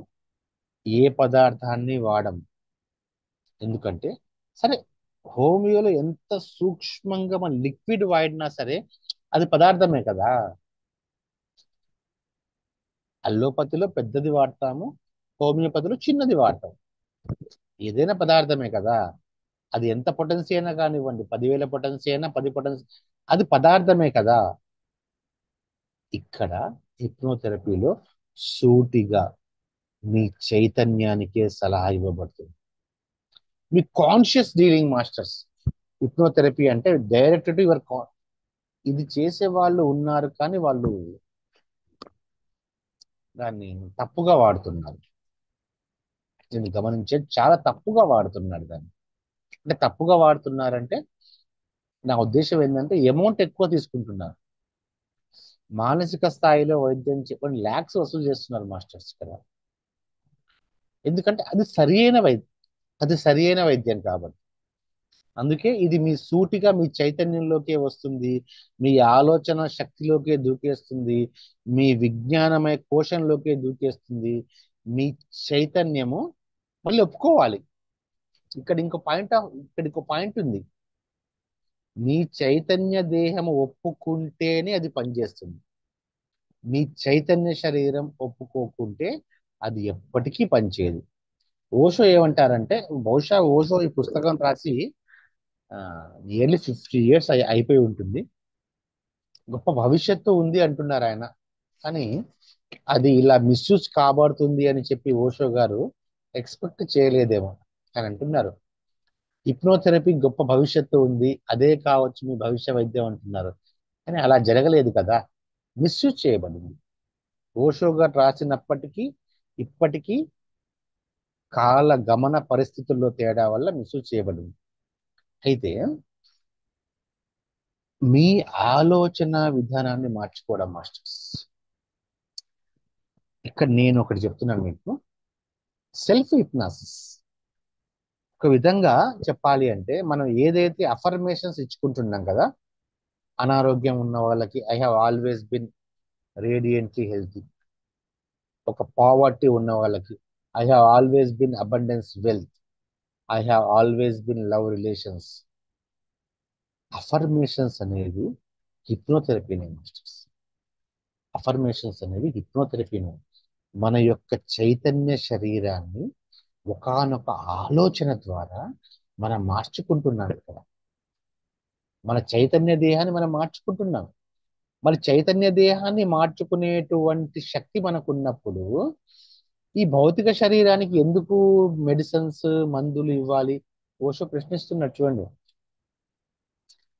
ఏ పదార్థాన్ని వాడం. ఎందుకంటే సరే, హోమియోలో ఎంత సూక్ష్మంగా మన లిక్విడ్ వాడినా సరే అది పదార్థమే కదా. అల్లోపతిలో పెద్దది వాడతాము, హోమియోపతిలో చిన్నది వాడతాం. ఏదైనా పదార్థమే కదా. అది ఎంత పొటెన్సీ అయినా కానివ్వండి, 10,000 పొటెన్సీ అయినా 10 పొటెన్సీ, అది పదార్థమే కదా. ఇక్కడ హిప్నోథెరపీలో సూటిగా మీ చైతన్యానికే సలహా ఇవ్వబడుతుంది. మీ కాన్షియస్ డీలింగ్ మాస్టర్స్. హిప్నోథెరపీ అంటే డైరెక్ట్ టు యువర్. ఇది చేసే వాళ్ళు ఉన్నారు, కానీ వాళ్ళు దాన్ని తప్పుగా వాడుతున్నారు. నేను గమనించే చాలా తప్పుగా వాడుతున్నారు దాన్ని. అంటే తప్పుగా వాడుతున్నారంటే నా ఉద్దేశం ఏంటంటే అమౌంట్ ఎక్కువ తీసుకుంటున్నారు. మానసిక స్థాయిలో వైద్యం చెప్పని ల్యాక్స్ వసూలు చేస్తున్నారు మాస్టర్స్ ఇక్కడ. ఎందుకంటే అది సరి అయిన వైద్యం కాబట్టి. అందుకే ఇది మీ సూటిగా మీ చైతన్యంలోకే వస్తుంది, మీ ఆలోచన శక్తిలోకే దూకేస్తుంది, మీ విజ్ఞానమయ కోశంలోకే దూకేస్తుంది. మీ చైతన్యము మళ్ళీ ఒప్పుకోవాలి. ఇక్కడ ఇంకో పాయింట్ ఉంది. మీ చైతన్య దేహము ఒప్పుకుంటేనే అది పనిచేస్తుంది. మీ చైతన్య శరీరం ఒప్పుకోకుంటే అది ఎప్పటికీ పనిచేయదు. ఓషో ఏమంటారంటే, బహుశా ఓషో ఈ పుస్తకం రాసి నియర్లీ 50 years అయిపోయి ఉంటుంది. గొప్ప భవిష్యత్తు ఉంది అంటున్నారు ఆయన. కానీ అది ఇలా మిస్యూజ్ కాబడుతుంది అని చెప్పి ఓషో గారు ఎక్స్పెక్ట్ చేయలేదేమో అని అంటున్నారు. హిప్నోథెరపీ గొప్ప భవిష్యత్తు ఉంది, అదే కావచ్చు మీ భవిష్య వైద్యం అంటున్నారు. కానీ అలా జరగలేదు కదా. మిస్యూజ్ చేయబడింది. ఓషో గారు రాసినప్పటికీ ఇప్పటికీ కాల గమన పరిస్థితుల్లో తేడా వల్ల మిస్యూజ్ చేయబడింది. అయితే మీ ఆలోచన విధానాన్ని మార్చుకోవడం మాస్టర్స్. ఇక్కడ నేను ఒకటి చెప్తున్నాను మీకు. సెల్ఫ్ హిప్నాసిస్ ఒక విధంగా చెప్పాలి అంటే, మనం ఏదైతే అఫర్మేషన్స్ ఇచ్చుకుంటున్నాం కదా, అనారోగ్యం ఉన్న వాళ్ళకి I have always been రేడియంట్లీ healthy, ఒక పావర్టీ ఉన్న వాళ్ళకి I have always been abundance wealth, I have always been love relations. Affirmations అనేది హిప్నోథెరపీనే మాస్టర్స్. అఫర్మేషన్స్ అనేవి హిప్నోథెరపీనే. మన యొక్క చైతన్య శరీరాన్ని ఒకానొక ఆలోచన ద్వారా మనం మార్చుకుంటున్నాం ఇక్కడ. మన చైతన్య దేహాన్ని మనం మార్చుకుంటున్నాం. మరి చైతన్య దేహాన్ని మార్చుకునేటువంటి శక్తి మనకున్నప్పుడు ఈ భౌతిక శరీరానికి ఎందుకు మెడిసిన్స్, మందులు ఇవ్వాలి? ఓషో ప్రశ్నిస్తున్నట్టు చూడండి.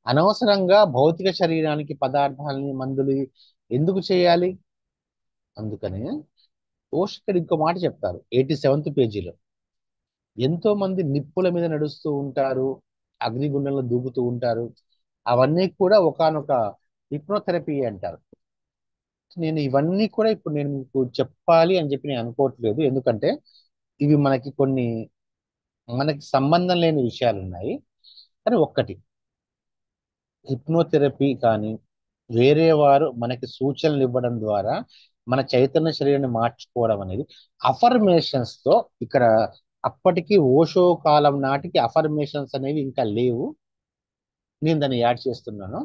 అనవసరంగా భౌతిక శరీరానికి పదార్థాలని, మందులు ఎందుకు చేయాలి? అందుకనే ఓషో ఇక్కడ ఇంకో మాట చెప్తారు 87th పేజీలో. ఎంతో మంది నిప్పుల మీద నడుస్తూ ఉంటారు, అగ్నిగుండంలో దూకుతూ ఉంటారు. అవన్నీ కూడా ఒకానొక హిప్నోథెరపీ అంటారు. నేను ఇవన్నీ కూడా ఇప్పుడు నేను మీకు చెప్పాలి అని చెప్పి నేను అనుకోవట్లేదు. ఎందుకంటే ఇవి మనకి సంబంధం లేని విషయాలు ఉన్నాయి. కానీ ఒక్కటి, హిప్నోథెరపీ కానీ వేరే వారు మనకి సూచనలు ఇవ్వడం ద్వారా మన చైతన్య శరీరాన్ని మార్చుకోవడం అనేది అఫర్మేషన్స్ తో. ఇక్కడ అప్పటికి ఓషో కాలం నాటికి అఫర్మేషన్స్ అనేవి ఇంకా లేవు, నేను దాన్ని యాడ్ చేస్తున్నాను.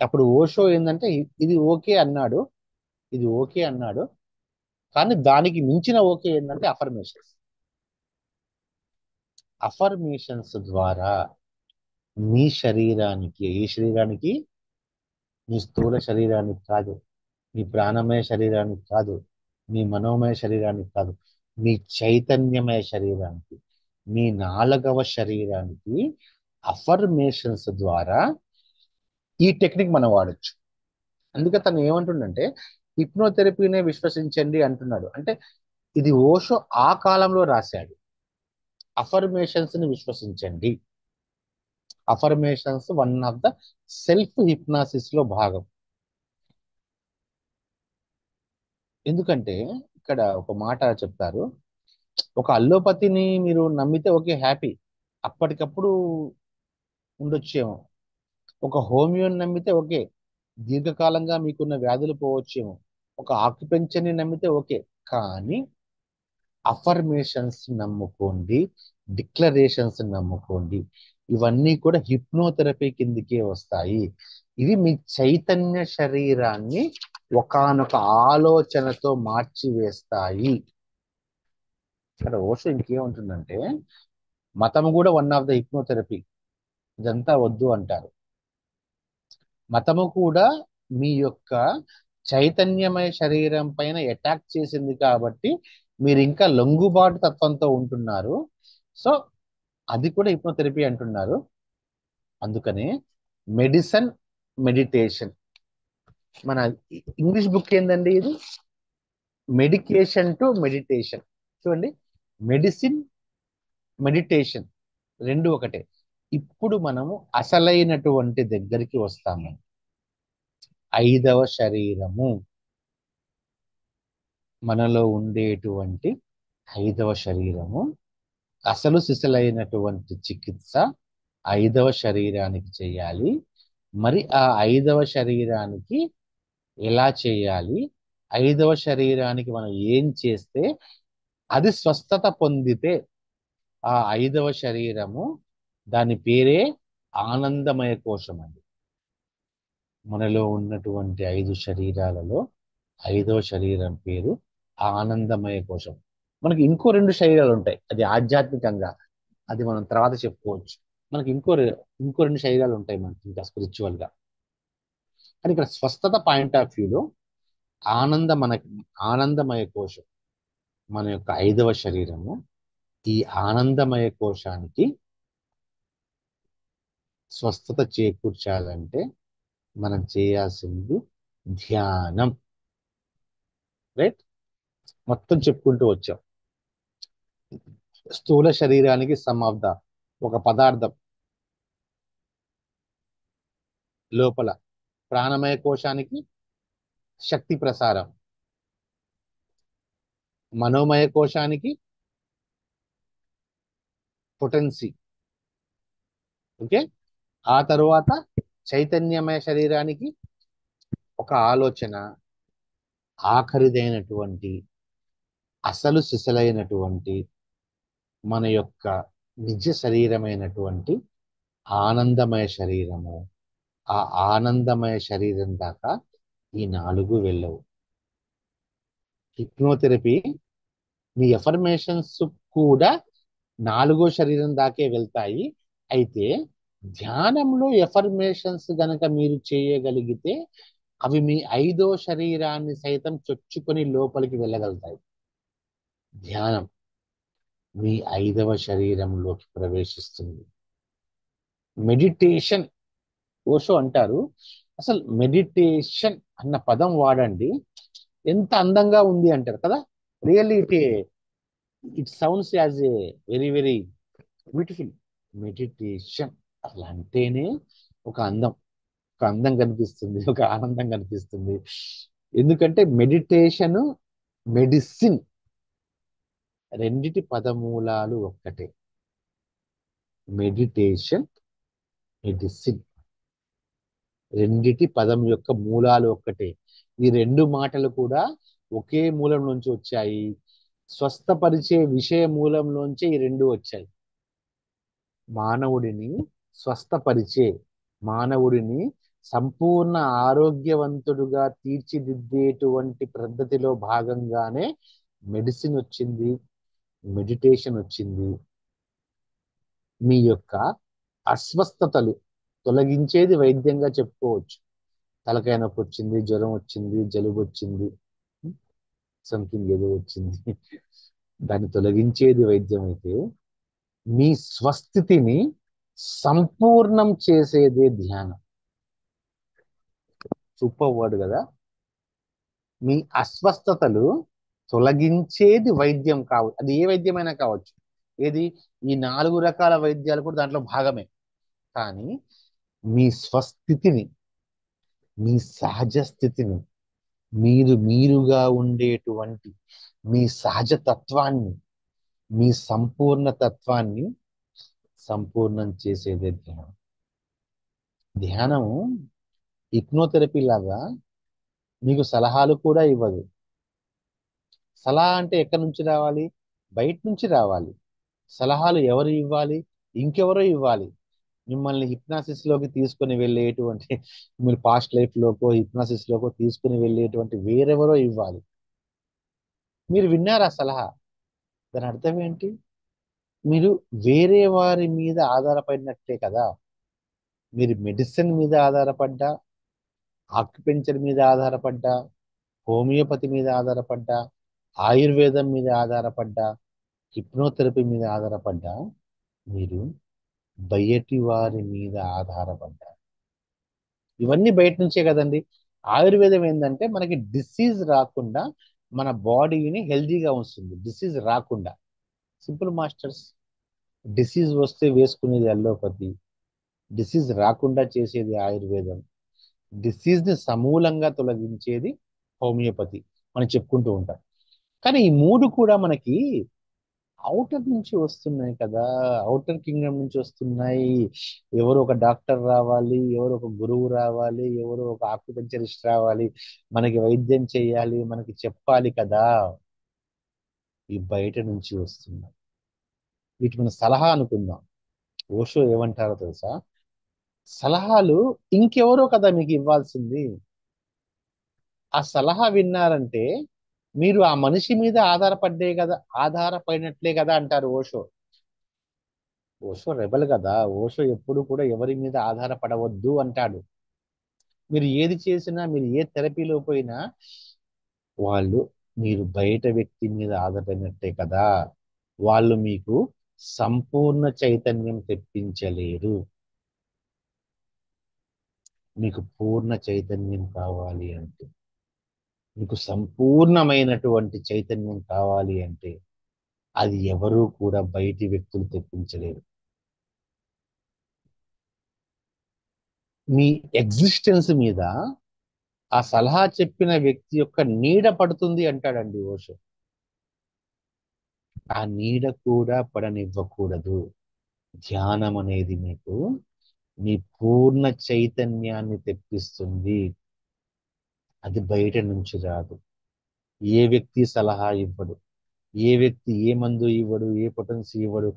అప్పుడు ఓషో ఏంటంటే ఇది ఓకే అన్నాడు, ఇది ఓకే అన్నాడు. కానీ దానికి మించిన ఓకే ఏంటంటే అఫర్మేషన్స్. అఫర్మేషన్స్ ద్వారా మీ శరీరానికి, ఏ శరీరానికి? మీ స్థూల శరీరానికి కాదు, మీ ప్రాణమయ శరీరానికి కాదు, మీ మనోమయ శరీరానికి కాదు, మీ చైతన్యమయ శరీరానికి, మీ 4వ శరీరానికి అఫర్మేషన్స్ ద్వారా ఈ టెక్నిక్ మనం వాడచ్చు. అందుకే తను ఏమంటుండంటే హిప్నోథెరపీనే విశ్వసించండి అంటున్నాడు. అంటే ఇది ఓషో ఆ కాలంలో రాశాడు. అఫర్మేషన్స్ ని విశ్వసించండి. Affirmations one of the self hypnosis లో భాగం. ఎందుకంటే ఇక్కడ ఒక మాట చెప్తారు. ఒక అల్లోపతిని మీరు నమ్మితే ఓకే, హ్యాపీ, అప్పటికప్పుడు ఉండొచ్చేమో. ఒక హోమియోని నమ్మితే ఓకే, దీర్ఘకాలంగా మీకున్న వ్యాధులు పోవచ్చేమో. ఒక ఆక్యుపెంచర్ని నమ్మితే ఓకే, కానీ అఫర్మేషన్స్ నమ్ముకోండి, డిక్లరేషన్స్ నమ్ముకోండి, ఇవన్నీ కూడా హిప్నోథెరపీ కిందికే వస్తాయి. ఇవి మీ చైతన్య శరీరాన్ని ఒకానొక ఆలోచనతో మార్చివేస్తాయి. ఇక్కడ ఓషో ఇంకేముంటుందంటే, మతం కూడా వన్ ఆఫ్ ద హిప్నోథెరపీ. ఇదంతా వద్దు అంటారు. మతము కూడా మీ యొక్క చైతన్యమయ శరీరం పైన అటాక్ చేసింది కాబట్టి మీరు ఇంకా లొంగుబాటు తత్వంతో ఉంటున్నారు. సో అది కూడా హిప్నోథెరపీ అంటున్నారు. అందుకనే మెడిసిన్, మెడిటేషన్. మన ఇంగ్లీష్ బుక్ ఏందండి ఇది? Medication to meditation. చూడండి, మెడిసిన్, మెడిటేషన్ రెండు ఒకటే. ఇప్పుడు మనము అసలైనటువంటి దగ్గరికి వస్తాము. 5వ శరీరము, మనలో ఉండేటువంటి 5వ శరీరము. అసలు సిసలైనటువంటి చికిత్స 5వ శరీరానికి చేయాలి. మరి ఆ 5వ శరీరానికి ఎలా చేయాలి, 5వ శరీరానికి మనం ఏం చేస్తే అది స్వస్థత పొందితే ఆ 5వ శరీరము, దాని పేరే ఆనందమయ కోశం అండి. మనలో ఉన్నటువంటి 5 శరీరాలలో 5వ శరీరం పేరు ఆనందమయ కోశం. మనకి ఇంకో 2 శరీరాలు ఉంటాయి, అది ఆధ్యాత్మికంగా, అది మనం తర్వాత చెప్పుకోవచ్చు. మనకి ఇంకో 2 శరీరాలు ఉంటాయి మనకి ఇంకా స్పిరిచువల్ గా. కానీ ఇక్కడ స్వస్థత పాయింట్ ఆఫ్ వ్యూలో ఆనందమయ కోశం మన యొక్క 5వ శరీరము. ఈ ఆనందమయ కోశానికి స్వస్థత చేకూర్చాలంటే మనం చేయాల్సింది ధ్యానం. రైట్, మొత్తం చెప్పుకుంటూ వచ్చాం. స్థూల శరీరానికి ఒక పదార్థం లోపల, ప్రాణమయ కోశానికి శక్తి ప్రసారం, మనోమయ కోశానికి పొటెన్సీ. ఓకే, ఆ తరువాత చైతన్యమయ శరీరానికి ఒక ఆలోచన, ఆఖరిదైనటువంటి అసలు సిసలైనటువంటి మన యొక్క నిజ శరీరమైనటువంటి ఆనందమయ శరీరము. ఆ ఆనందమయ శరీరం దాకా ఈ 4 వెళ్ళవు. హిప్నోథెరపీ మీ ఎఫర్మేషన్స్ కూడా 4వ శరీరం దాకే వెళ్తాయి. అయితే ధ్యానంలో ఎఫర్మేషన్స్ గనక మీరు చేయగలిగితే అవి మీ 5వ శరీరాన్ని సైతం చొచ్చుకొని లోపలికి వెళ్ళగలుగుతాయి. ధ్యానం మీ 5వ శరీరంలోకి ప్రవేశిస్తుంది. మెడిటేషన్, ఓషో అంటారు, అసలు మెడిటేషన్ అన్న పదం వాడండి, ఎంత అందంగా ఉంది అంటారు కదా. Really it sounds as a very very beautiful. Meditation అసలు అంటేనే ఒక అందం కనిపిస్తుంది, ఒక ఆనందం కనిపిస్తుంది. ఎందుకంటే మెడిటేషన్, మెడిసిన్ రెండిటి పదమూలాలు ఒక్కటే. మెడిటేషన్, మెడిసిన్ రెండిటి పదం యొక్క మూలాలు ఒక్కటే. ఈ 2 మాటలు కూడా ఒకే మూలం నుంచి వచ్చాయి. స్వస్థపరిచే విషయ మూలంలోంచే ఈ 2 వచ్చాయి. మానవుడిని స్వస్థపరిచే, మానవుడిని సంపూర్ణ ఆరోగ్యవంతుడుగా తీర్చిదిద్దేటువంటి పద్ధతిలో భాగంగానే మెడిసిన్ వచ్చింది, మెడిటేషన్ వచ్చింది. మీ యొక్క అస్వస్థతలు తొలగించేది వైద్యంగా చెప్పుకోవచ్చు. తలకాయ నొప్పి వచ్చింది, జ్వరం వచ్చింది, జలుబు వచ్చింది, సంథింగ్ ఏదో వచ్చింది, దాన్ని తొలగించేది వైద్యం అయితే మీ స్వస్థితిని సంపూర్ణం చేసేదే ధ్యానం. సూపర్ వర్డ్ కదా. మీ అస్వస్థతలు తొలగించేది వైద్యం కావచ్చు, అది ఏ వైద్యమైనా కావచ్చు. ఏది, ఈ 4 రకాల వైద్యాలు కూడా దాంట్లో భాగమే. కానీ మీ స్వస్థితిని, మీ సహజ స్థితిని, మీరుగా ఉండేటువంటి మీ సహజ తత్వాన్ని, మీ సంపూర్ణ తత్వాన్ని సంపూర్ణం చేసేదే ధ్యానం. ధ్యానము హిప్నోథెరపీ లాగా మీకు సలహాలు కూడా ఇవ్వదు. సలహా అంటే ఎక్కడి నుంచి రావాలి? బయట నుంచి రావాలి. సలహాలు ఎవరు ఇవ్వాలి? ఇంకెవరో ఇవ్వాలి. మిమ్మల్ని హిప్నాసిస్ లోకి తీసుకొని వెళ్ళేటువంటి, మీరు past life loco hypnosis loco తీసుకుని వెళ్ళేటువంటి వేరెవరో ఇవ్వాలి. మీరు విన్నారా సలహా? దాని అర్థం ఏంటి? మీరు వేరే వారి మీద ఆధారపడినట్లే కదా. మీరు మెడిసిన్ మీద ఆధారపడ్డా, ఆక్యుపెంచర్ మీద ఆధారపడ్డా, హోమియోపతి మీద ఆధారపడ్డా, ఆయుర్వేదం మీద ఆధారపడ్డా, హిప్నోథెరపీ మీద ఆధారపడ్డా, మీరు బయటి వారి మీద ఆధారపడ్డారు. ఇవన్నీ బయట నుంచే కదండి. ఆయుర్వేదం ఏంటంటే మనకి డిసీజ్ రాకుండా మన బాడీని హెల్తీగా ఉంచుతుంది, డిసీజ్ రాకుండా. Simple masters. డిసీజ్ వస్తే వేసుకునేది అల్లోపతి, డిసీజ్ రాకుండా చేసేది ఆయుర్వేదం, డిసీజ్ ని సమూలంగా తొలగించేది హోమియోపతి. మనం చెప్పుకుంటూ ఉంటాం. కానీ ఈ మూడు కూడా మనకి అవుటర్ నుంచి వస్తున్నాయి కదా, అవుటర్ కింగ్డమ్ నుంచి వస్తున్నాయి. ఎవరు ఒక డాక్టర్ రావాలి, ఎవరు ఒక గురువు రావాలి, ఎవరు ఒక ఆక్యుపెంచరిస్ట్ రావాలి, మనకి వైద్యం చేయాలి, మనకి చెప్పాలి కదా. ఈ బయట నుంచి వస్తున్నాయి. వీటి మన సలహా అనుకుందాం. ఓషో ఏమంటారో తెలుసా? సలహాలు ఇంకెవరో కదా మీకు ఇవ్వాల్సింది. ఆ సలహా విన్నారంటే మీరు ఆ మనిషి మీద ఆధారపడ్డే కదా, ఆధారపడినట్లే కదా అంటారు ఓషో. ఓషో రెబల్ కదా. ఓషో ఎప్పుడు కూడా ఎవరి మీద ఆధారపడవద్దు అంటాడు. మీరు ఏది చేసినా, మీరు ఏ థెరపీలో పోయినా వాళ్ళు, మీరు బయట వ్యక్తి మీద ఆధారపడినట్టే కదా. వాళ్ళు మీకు సంపూర్ణ చైతన్యం తెప్పించలేరు. మీకు పూర్ణ చైతన్యం కావాలి అంటే, మీకు సంపూర్ణమైనటువంటి చైతన్యం కావాలి అంటే, అది ఎవరూ కూడా బయటి వ్యక్తులు తెప్పించలేరు. మీ ఎగ్జిస్టెన్స్ మీద ఆ సలహా చెప్పిన వ్యక్తి యొక్క నీడ పడుతుంది అంటాడండి ఓషో. ఆ నీడ కూడా పడనివ్వకూడదు. ధ్యానం అనేది మీకు మీ పూర్ణ చైతన్యాన్ని తెప్పిస్తుంది. అది బయట నుంచి రాదు. ఏ వ్యక్తి సలహా ఇవ్వడు, ఏ వ్యక్తి ఏ మందు ఇవ్వడు, ఏ పొటెన్సీ ఇవ్వడు,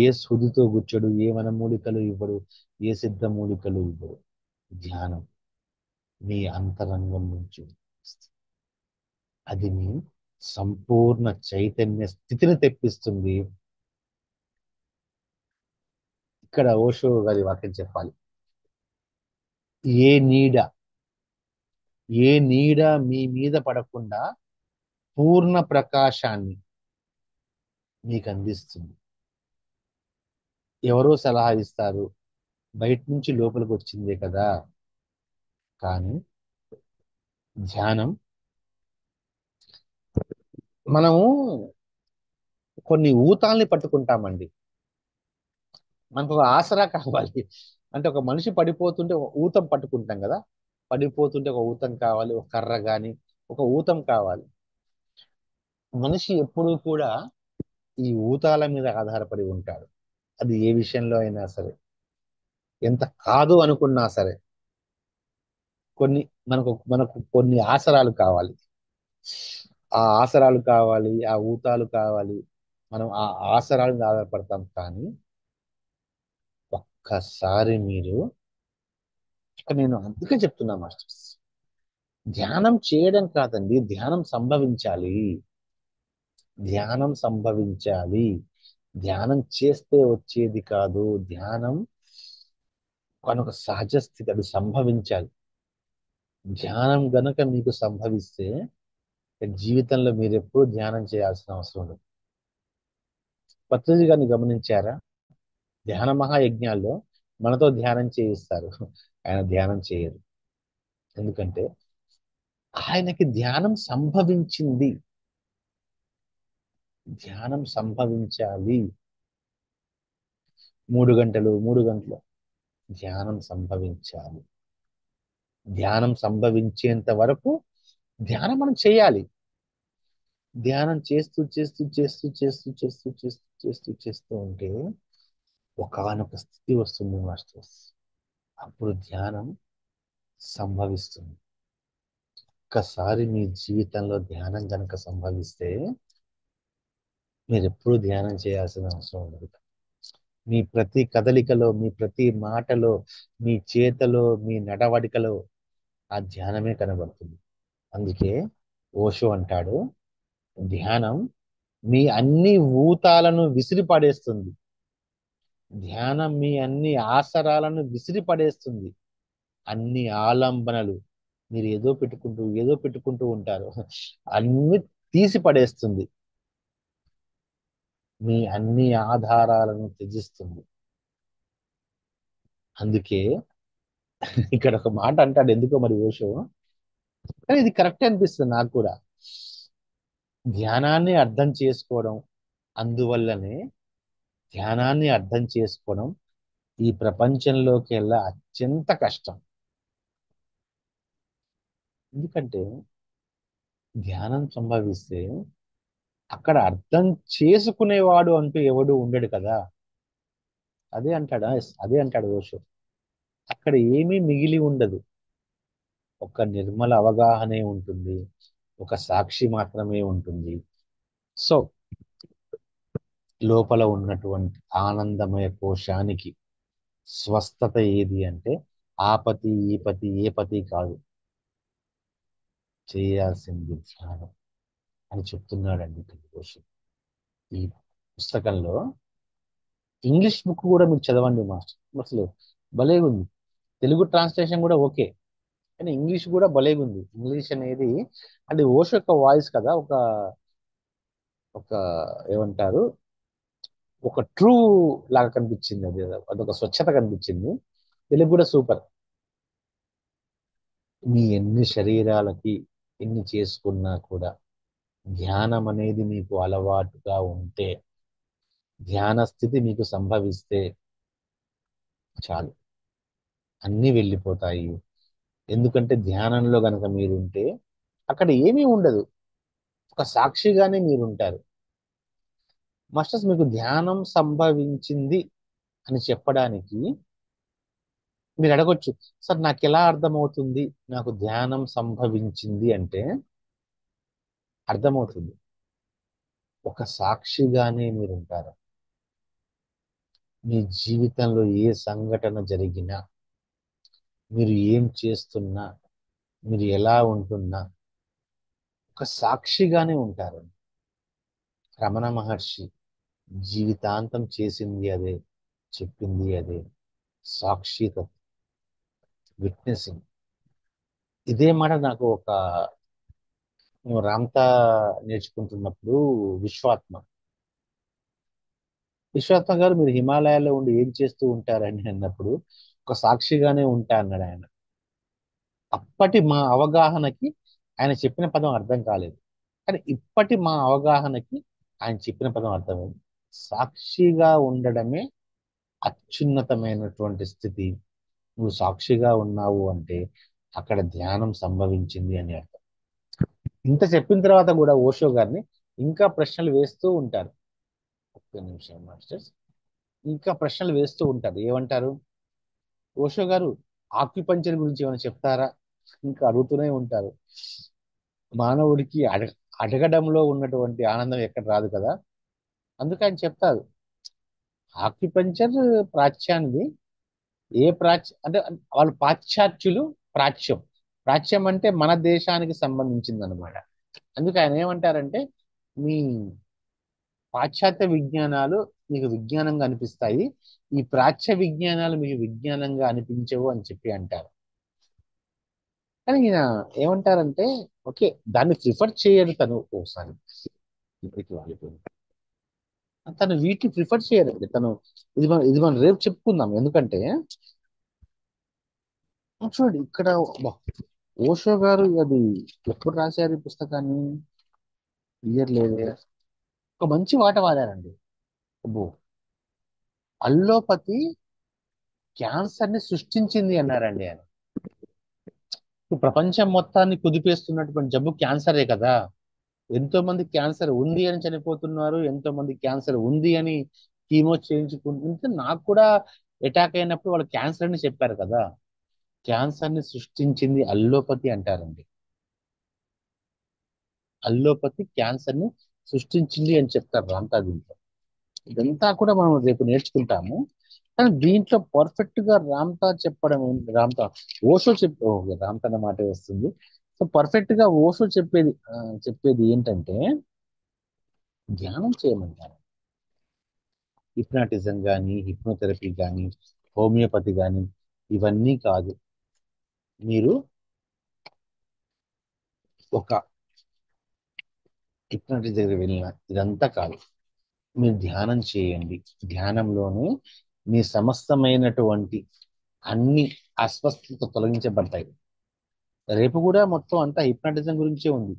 ఏ సుదితో గుచ్చడు, ఏ వనమూలికలు ఇవ్వడు, ఏ సిద్ధ మూలికలు ఇవ్వడు. ధ్యానం మీ అంతరంగం నుంచి వస్తుంది. అది మీ సంపూర్ణ చైతన్య స్థితిని తెప్పిస్తుంది. ఇక్కడ ఓషో గారి వాక్యం చెప్పాలి. ఏ నీడ, ఏ నీడ మీ మీద పడకుండా పూర్ణ ప్రకాశాన్ని మీకు అందిస్తుంది. ఎవరో సలహా ఇస్తారు, బయట నుంచి లోపలికి వచ్చిందే కదా. కానీ ధ్యానం, మనము కొన్ని ఊతాల్ని పట్టుకుంటామండి. మనకు ఒక ఆసరా కావాలి. అంటే ఒక మనిషి పడిపోతుంటే ఒక ఊతం పట్టుకుంటాం కదా. పడిపోతుంటే ఒక ఊతం కావాలి, ఒక కర్ర గాని ఒక ఊతం కావాలి. మనిషి ఎప్పుడూ కూడా ఈ ఊతాల మీద ఆధారపడి ఉంటాడు. అది ఏ విషయంలో అయినా సరే, ఎంత కాదు అనుకున్నా సరే. కొన్ని మనకు మనకు కొన్ని ఆసరాలు కావాలి. ఆ ఆసరాలు కావాలి, ఆ ఊతాలు కావాలి. మనం ఆ ఆసరాల మీద ఆధారపడతాం. కానీ ఒక్కసారి మీరు, ఇక్కడ నేను అందుకే చెప్తున్నా మాస్టర్స్, ధ్యానం చేయడం కాదండి, ధ్యానం సంభవించాలి. ధ్యానం సంభవించాలి. ధ్యానం చేస్తే వచ్చేది కాదు. ధ్యానం కనుక సహజ స్థితి, అది సంభవించాలి. ధ్యానం గనక మీకు సంభవిస్తే జీవితంలో మీరు ఎప్పుడూ ధ్యానం చేయాల్సిన అవసరం లేదు. పత్రిజీ గారిని గమనించారా? ధ్యాన మహాయజ్ఞాల్లో మనతో ధ్యానం చేయిస్తారు, ఆయన ధ్యానం చేయరు. ఎందుకంటే ఆయనకి ధ్యానం సంభవించింది. ధ్యానం సంభవించాలి. 3 గంటలు ధ్యానం సంభవించాలి. ధ్యానం సంభవించేంత వరకు ధ్యానం మనం చేయాలి. ధ్యానం చేస్తూ చేస్తూ చేస్తూ చేస్తూ చేస్తూ చేస్తూ చేస్తూ చేస్తూ ఉంటే ఒకానొక స్థితి వస్తుంది మాస్టర్స్. అప్పుడు ధ్యానం సంభవిస్తుంది. ఒక్కసారి మీ జీవితంలో ధ్యానం కనుక సంభవిస్తే మీరు ఎప్పుడూ ధ్యానం చేయాల్సిన అవసరం ఉండదు. మీ ప్రతి కదలికలో, మీ ప్రతి మాటలో, మీ చేతలో, మీ నడవడికలో ఆ ధ్యానమే కనబడుతుంది. అందుకే ఓషో అంటాడు, ధ్యానం మీ అన్ని ఊతాలను విసిరి పడేస్తుంది. ధ్యానం మీ అన్ని ఆసరాలను విసిరి పడేస్తుంది. అన్ని ఆలంబనలు మీరు ఏదో పెట్టుకుంటూ ఉంటారు, అన్ని తీసి పడేస్తుంది. మీ అన్ని ఆధారాలను త్యజిస్తుంది. అందుకే ఇక్కడ ఒక మాట అంటాడు, ఎందుకో మరి ఓషో, కానీ ఇది కరెక్ట్ అనిపిస్తుంది నాకు కూడా. ధ్యానాన్ని అర్థం చేసుకోవడం, అందువల్లనే ధ్యానాన్ని అర్థం చేసుకోవడం ఈ ప్రపంచంలోకి వెళ్ళా అత్యంత కష్టం. ఎందుకంటే ధ్యానం సంభవిస్తే అక్కడ అర్థం చేసుకునేవాడు అంటూ ఎవడు ఉండడు కదా. అదే అంటాడు ఓషో. అక్కడ ఏమీ మిగిలి ఉండదు, ఒక నిర్మల అవగాహనే ఉంటుంది, ఒక సాక్షి మాత్రమే ఉంటుంది. సో లోపల ఉన్నటువంటి ఆనందమయ కోశానికి స్వస్థత ఏది అంటే ఆపతి ఈపతి ఏ పతి కాదు, చేయాల్సింది ధ్యానం అని చెప్తున్నాడండి ఓషో. ఈ పుస్తకంలో ఇంగ్లీష్ బుక్ కూడా మీరు చదవండి మాస్టర్, అసలు భలేగుంది. తెలుగు ట్రాన్స్లేషన్ కూడా ఓకే, కానీ ఇంగ్లీష్ కూడా భలేగుంది. ఇంగ్లీష్ అనేది అంటే ఓషో యొక్క వాయిస్ కదా, ఒక ఒక ఏమంటారు, ఒక ట్రూ లాగా కనిపించింది. అది అదొక స్వచ్ఛత కనిపించింది. తెలుగు కూడా సూపర్. మీ ఎన్ని శరీరాలకి ఎన్ని చేసుకున్నా కూడా ధ్యానం అనేది మీకు అలవాటుగా ఉంటే, ధ్యాన స్థితి మీకు సంభవిస్తే చాలు, అన్నీ వెళ్ళిపోతాయి. ఎందుకంటే ధ్యానంలో గనక మీరుంటే అక్కడ ఏమీ ఉండదు, ఒక సాక్షిగానే మీరుంటారు. మాస్టర్స్, మీకు ధ్యానం సంభవించింది అని చెప్పడానికి మీరు అడగొచ్చు, సార్ నాకు ఎలా అర్థమవుతుంది నాకు ధ్యానం సంభవించింది అంటే? అర్థమవుతుంది, ఒక సాక్షిగానే మీరుంటారు. మీ జీవితంలో ఏ సంఘటన జరిగినా, మీరు ఏం చేస్తున్నా, మీరు ఎలా ఉంటున్నా ఒక సాక్షిగానే ఉంటారు. రమణ మహర్షి జీవితాంతం చేసింది అదే, చెప్పింది అదే, సాక్షిత, విట్నెసింగ్. ఇదే మాట నాకు ఒక రామ్తా నేర్చుకుంటున్నప్పుడు విశ్వాత్మ విశ్వాత్మ గారు, మీరు హిమాలయాల్లో ఉండి ఏం చేస్తూ ఉంటారని అన్నప్పుడు, ఒక సాక్షిగానే ఉంటా అన్నాడు ఆయన. అప్పటి మా అవగాహనకి ఆయన చెప్పిన పదం అర్థం కాలేదు, కానీ ఇప్పటి మా అవగాహనకి ఆయన చెప్పిన పదం అర్థమైంది. సాక్షిగా ఉండడమే అత్యున్నతమైనటువంటి స్థితి. నువ్వు సాక్షిగా ఉన్నావు అంటే అక్కడ ధ్యానం సంభవించింది అని అర్థం. ఇంత చెప్పిన తర్వాత కూడా ఓషో గారిని ఇంకా ప్రశ్నలు వేస్తూ ఉంటారు. ఒక్క నిమిషం మాస్టర్స్, ఇంకా ప్రశ్నలు వేస్తూ ఉంటారు. ఏమంటారు, ఓషో గారు ఆక్యుపంచర్ గురించి ఏమైనా చెప్తారా, ఇంకా అడుగుతూనే ఉంటారు. మానవుడికి అడగడంలో ఉన్నటువంటి ఆనందం ఎక్కడ రాదు కదా. అందుకే ఆయన చెప్తారు, ఆక్యుపంచర్ ప్రాచ్యానికి, ఏ ప్రాచ్య అంటే వాళ్ళు పాశ్చాత్యులు, ప్రాచ్యం, ప్రాచ్యం అంటే మన దేశానికి సంబంధించింది అనమాట. అందుకే ఆయన ఏమంటారంటే, మీ పాశ్చాత్య విజ్ఞానాలు మీకు విజ్ఞానంగా అనిపిస్తాయి, ఈ ప్రాచ్య విజ్ఞానాలు మీకు విజ్ఞానంగా అనిపించవు అని చెప్పి అంటారు. కానీ ఈయన ఏమంటారంటే, ఓకే దాన్ని ప్రిఫర్ చేయడు తను. ఒకసారి ఇప్పటికి వాలిపోయింది, తను వీటిని ప్రిఫర్ చేయరండి తను. ఇది మనం రేపు చెప్పుకుందాం. ఎందుకంటే చూడండి ఇక్కడ అబ్బా, ఓషో గారు అది ఎప్పుడు రాశారు ఈ పుస్తకాన్ని, ఇయర్ లేదే, ఒక మంచి మాట వాడారండి. అబ్బో, అల్లోపతి క్యాన్సర్ ని సృష్టించింది అన్నారండి ఆయన. ఇప్పుడు ప్రపంచం మొత్తాన్ని కుదిపేస్తున్నటువంటి జబ్బు క్యాన్సరే కదా. ఎంతో మంది క్యాన్సర్ ఉంది అని చనిపోతున్నారు, ఎంతో మంది క్యాన్సర్ ఉంది అని కీమో చేయించుకుంటుంటే, నాకు కూడా అటాక్ అయినప్పుడు వాళ్ళు క్యాన్సర్ అని చెప్పారు కదా. క్యాన్సర్ ని సృష్టించింది అల్లోపతి అంటారండి. అల్లోపతి క్యాన్సర్ ని సృష్టించింది అని చెప్తారు రామ్తా దీంట్లో. ఇదంతా కూడా మనం రేపు నేర్చుకుంటాము. కానీ దీంట్లో పర్ఫెక్ట్ గా రామ్తా చెప్పడం రామ్తా ఓషో రామ్తా అన్న మాట వస్తుంది. సో పర్ఫెక్ట్ గా ఓషో చెప్పేది ఏంటంటే ధ్యానం చేయమంటారు. హిప్నాటిజం కానీ హిప్నోథెరపీ కానీ హోమియోపతి కానీ ఇవన్నీ కాదు. మీరు ఒక హిప్నాటిస్ట్ దగ్గర వెళ్ళిన ఇదంతా కాదు. మీరు ధ్యానం చేయండి. ధ్యానంలోనే మీ సమస్తమైనటువంటి అన్ని అస్వస్థత తొలగించబడతాయి. రేపు కూడా మొత్తం అంతా హిప్నాటిజం గురించే ఉంది.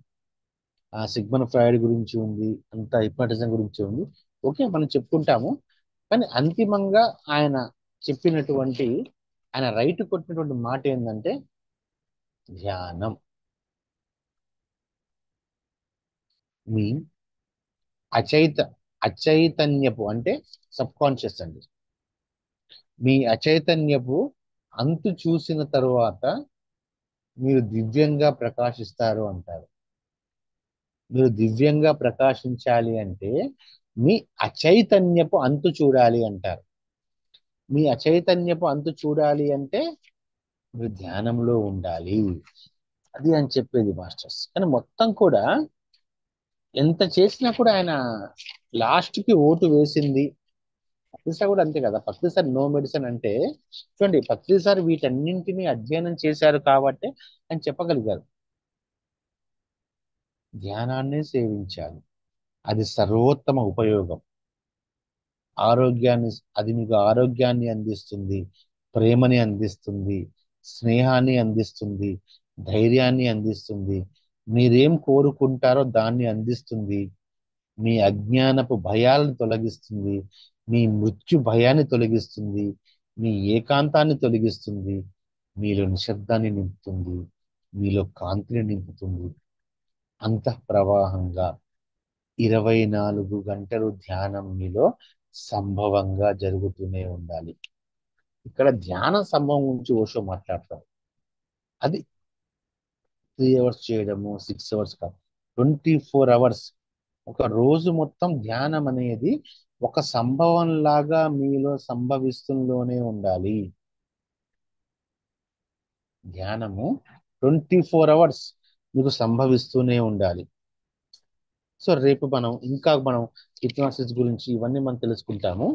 ఆ సిగ్మన్ ఫ్రాయిడ్ గురించి ఉంది, అంతా హిప్నాటిజం గురించి ఉంది. ఓకే, మనం చెప్పుకుంటాము. కానీ అంతిమంగా ఆయన చెప్పినటువంటి ఆయన రైట్ కొట్టినటువంటి మాట ఏంటంటే ధ్యానం. మీ అచైత అచైతన్యపు అంటే సబ్ కాన్షియస్ అండి. మీ అచైతన్యపు అంతు చూసిన తరువాత మీరు దివ్యంగా ప్రకాశిస్తారు అంటారు. మీరు దివ్యంగా ప్రకాశించాలి అంటే మీ అచైతన్యపు అంతు చూడాలి అంటారు. మీ అచైతన్యపు అంతు చూడాలి అంటే మీరు ధ్యానంలో ఉండాలి. అది అని చెప్పేది మాస్టర్స్. కానీ మొత్తం కూడా ఎంత చేసినా కూడా ఆయన లాస్ట్ కి ఓటు వేసింది పత్రిసా కూడా అంతే కదా. పత్రిసా నో మెడిసిన్ అంటే చూడండి, పత్రిసారి వీటన్నింటినీ అధ్యయనం చేశారు కాబట్టి ఆయన చెప్పగలిగారు ధ్యానాన్ని సేవించాలి, అది సర్వోత్తమ ఉపయోగం. ఆరోగ్యాన్ని అది మీకు ఆరోగ్యాన్ని అందిస్తుంది, ప్రేమని అందిస్తుంది, స్నేహాన్ని అందిస్తుంది, ధైర్యాన్ని అందిస్తుంది. మీరేం కోరుకుంటారో దాన్ని అందిస్తుంది. మీ అజ్ఞానపు భయాలను తొలగిస్తుంది, మీ మృత్యు భయాన్ని తొలగిస్తుంది, మీ ఏకాంతాన్ని తొలగిస్తుంది, మీలో నిశ్శబ్దాన్ని నింపుతుంది, మీలో కాంతిని నింపుతుంది. అంతఃప్రవాహంగా 24 గంటలు ధ్యానం మీలో సంభవంగా జరుగుతూనే ఉండాలి. ఇక్కడ ధ్యాన సంభవం గురించి ఓషో మాట్లాడతారు. అది 3 అవర్స్ చేయడము, 6 అవర్స్ కాదు, 24 అవర్స్. ఒక రోజు మొత్తం ధ్యానం అనేది ఒక సంభవం లాగా మీలో సంభవిస్తూనే ఉండాలి. ధ్యానము 24 అవర్స్ మీకు సంభవిస్తూనే ఉండాలి. సో రేపు మనం హిప్నాసిస్ గురించి ఇవన్నీ మనం తెలుసుకుంటాము.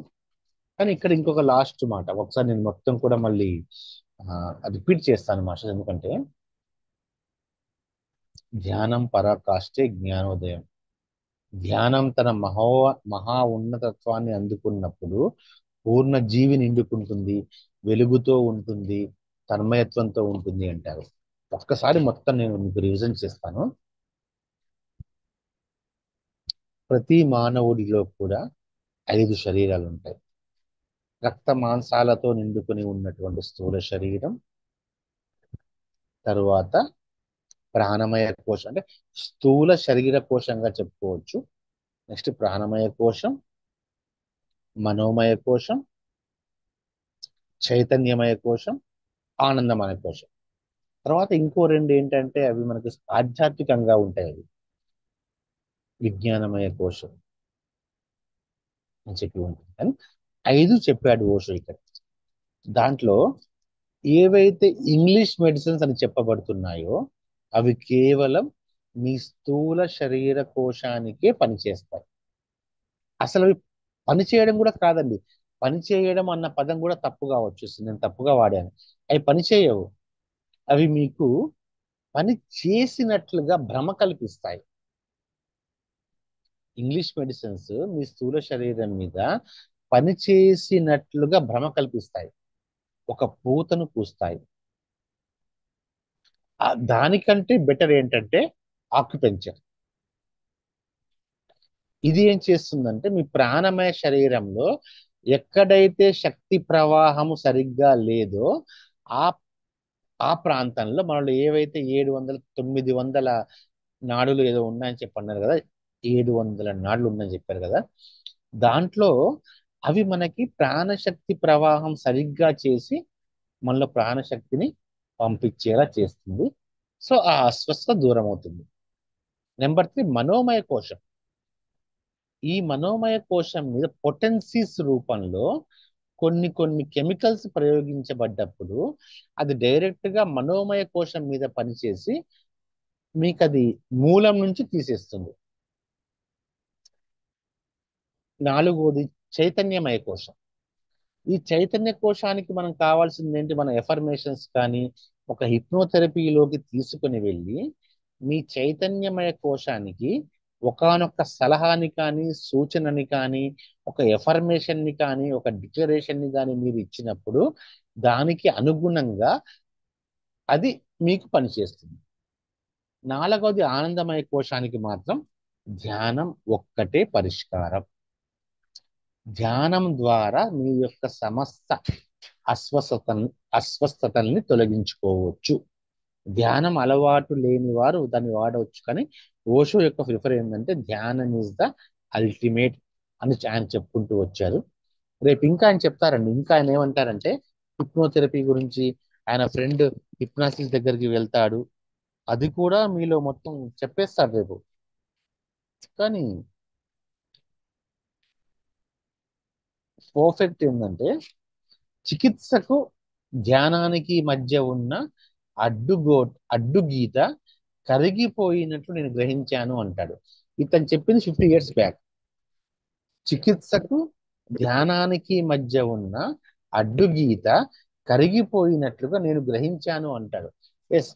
కానీ ఇక్కడ ఇంకొక లాస్ట్ మాట ఒకసారి నేను మొత్తం కూడా మళ్ళీ రిపీట్ చేస్తాను మాస్టర్. ఎందుకంటే ధ్యానం పరాకాష్ఠే జ్ఞానోదయం. ధ్యానం తన మహా ఉన్నతత్వాన్ని అందుకున్నప్పుడు పూర్ణ జీవి నిండుకుంటుంది, వెలుగుతో ఉంటుంది, తన్మయత్వంతో ఉంటుంది అంటారు. ఒక్కసారి మొత్తం నేను మీకు రివిజన్ చేస్తాను. ప్రతి మానవుడిలో కూడా 5 శరీరాలు ఉంటాయి. రక్త మాంసాలతో నిండుకుని ఉన్నటువంటి స్థూల శరీరం, తరువాత ప్రాణమయ కోశం అంటే స్థూల శరీర కోశంగా చెప్పుకోవచ్చు. నెక్స్ట్ ప్రాణమయ కోశం, మనోమయ కోశం, చైతన్యమయ కోశం, ఆనందమయ కోశం. తర్వాత ఇంకో రెండు ఏంటంటే అవి మనకి ఆధ్యాత్మికంగా ఉంటాయి. అవి విజ్ఞానమయ కోశం అని చెప్పి ఉంటుంది. కానీ 5 చెప్పాడు ఓషో ఇక్కడ. దాంట్లో ఏవైతే ఇంగ్లీష్ మెడిసిన్స్ అని చెప్పబడుతున్నాయో అవి కేవలం మీ స్థూల శరీర కోశానికే పనిచేస్తాయి. అసలు అవి పని చేయడం కూడా కాదండి. పని చేయడం అన్న పదం కూడా తప్పుగా వచ్చేస్తుంది, నేను తప్పుగా వాడాను. అవి పని చేయవు. అవి మీకు పని చేసినట్లుగా భ్రమ కల్పిస్తాయి. ఇంగ్లీష్ మెడిసిన్స్ మీ స్థూల శరీరం మీద పని చేసినట్లుగా భ్రమ కల్పిస్తాయి, ఒక పూతను పూస్తాయి. దానికంటే బెటర్ ఏంటంటే ఆక్యుపెంచర్. ఇది ఏం చేస్తుందంటే మీ ప్రాణమయ శరీరంలో ఎక్కడైతే శక్తి ప్రవాహము సరిగ్గా లేదో ఆ ఆ ప్రాంతంలో మనలో ఏవైతే 700 900 నాడులు ఏదో ఉన్నాయని చెప్పన్నారు కదా, 700 నాడులు ఉన్నాయని చెప్పారు కదా, దాంట్లో అవి మనకి ప్రాణశక్తి ప్రవాహం సరిగ్గా చేసి మనలో ప్రాణశక్తిని పంపించేలా చేస్తుంది. సో ఆ అస్వస్థత దూరం అవుతుంది. నెంబర్ 3 మనోమయ కోశం. ఈ మనోమయ కోశం మీద పొటెన్సీస్ రూపంలో కొన్ని కొన్ని కెమికల్స్ ప్రయోగించబడ్డప్పుడు అది డైరెక్ట్ గా మనోమయ కోశం మీద పనిచేసి మీకు అది మూలం నుంచి తీసేస్తుంది. నాలుగోది చైతన్యమయ కోశం. ఈ చైతన్య కోశానికి మనం కావాల్సింది ఏంటి? మన ఎఫర్మేషన్స్ కానీ ఒక హిప్నోథెరపీలోకి తీసుకుని వెళ్ళి మీ చైతన్యమయ కోశానికి ఒకానొక సలహాని కానీ సూచనని కానీ ఒక ఎఫర్మేషన్ని కానీ ఒక డిక్లరేషన్ని కానీ మీరు ఇచ్చినప్పుడు దానికి అనుగుణంగా అది మీకు పనిచేస్తుంది. నాలుగవది ఆనందమయ కోశానికి మాత్రం ధ్యానం ఒక్కటే పరిష్కారం. ధ్యానం ద్వారా మీ యొక్క సమస్త అస్వస్థతల్ని తొలగించుకోవచ్చు. ధ్యానం అలవాటు లేని వారు దాన్ని వాడవచ్చు, కానీ ఓషో యొక్క ప్రిఫర్ ఏంటంటే ధ్యానం ఈజ్ ద అల్టిమేట్ అని ఆయన చెప్పుకుంటూ వచ్చారు. రేపు ఇంకా ఆయన చెప్తారండి. ఇంకా ఆయన ఏమంటారంటే హిప్నోథెరపీ గురించి, ఆయన ఫ్రెండ్ హిప్నాసిస్ దగ్గరికి వెళ్తాడు, అది కూడా మీలో మొత్తం చెప్పేస్తాడు రేపు. కానీ పర్ఫెక్ట్ ఏంటంటే చికిత్సకు ధ్యానానికి మధ్య ఉన్న అడ్డుగీత కరిగిపోయినట్లు నేను గ్రహించాను అంటాడు. ఇతను చెప్పింది 50 years బ్యాక్. చికిత్సకు ధ్యానానికి మధ్య ఉన్న అడ్డుగీత కరిగిపోయినట్లుగా నేను గ్రహించాను అంటాడు. ఎస్,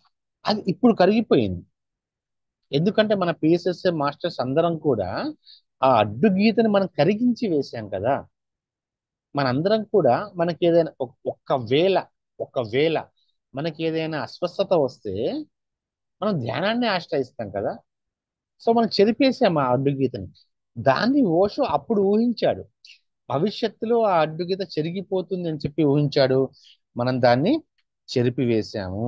అది ఇప్పుడు కరిగిపోయింది. ఎందుకంటే మన పిఎస్ఎస్ఏ మాస్టర్స్ అందరం కూడా ఆ అడ్డుగీతని మనం కరిగించి వేశాం కదా. మనందరం కూడా మనకి ఏదైనా ఒకవేళ మనకి ఏదైనా అస్వస్థత వస్తే మనం ధ్యానాన్ని ఆశ్రయిస్తాం కదా. సో మనం చెరిపేసాం ఆ అడ్డుగీతని. దాన్ని ఓషో అప్పుడు ఊహించాడు. భవిష్యత్తులో ఆ అడ్డుగీత చెరిగిపోతుంది అని చెప్పి ఊహించాడు. మనం దాన్ని చెరిపివేశాము.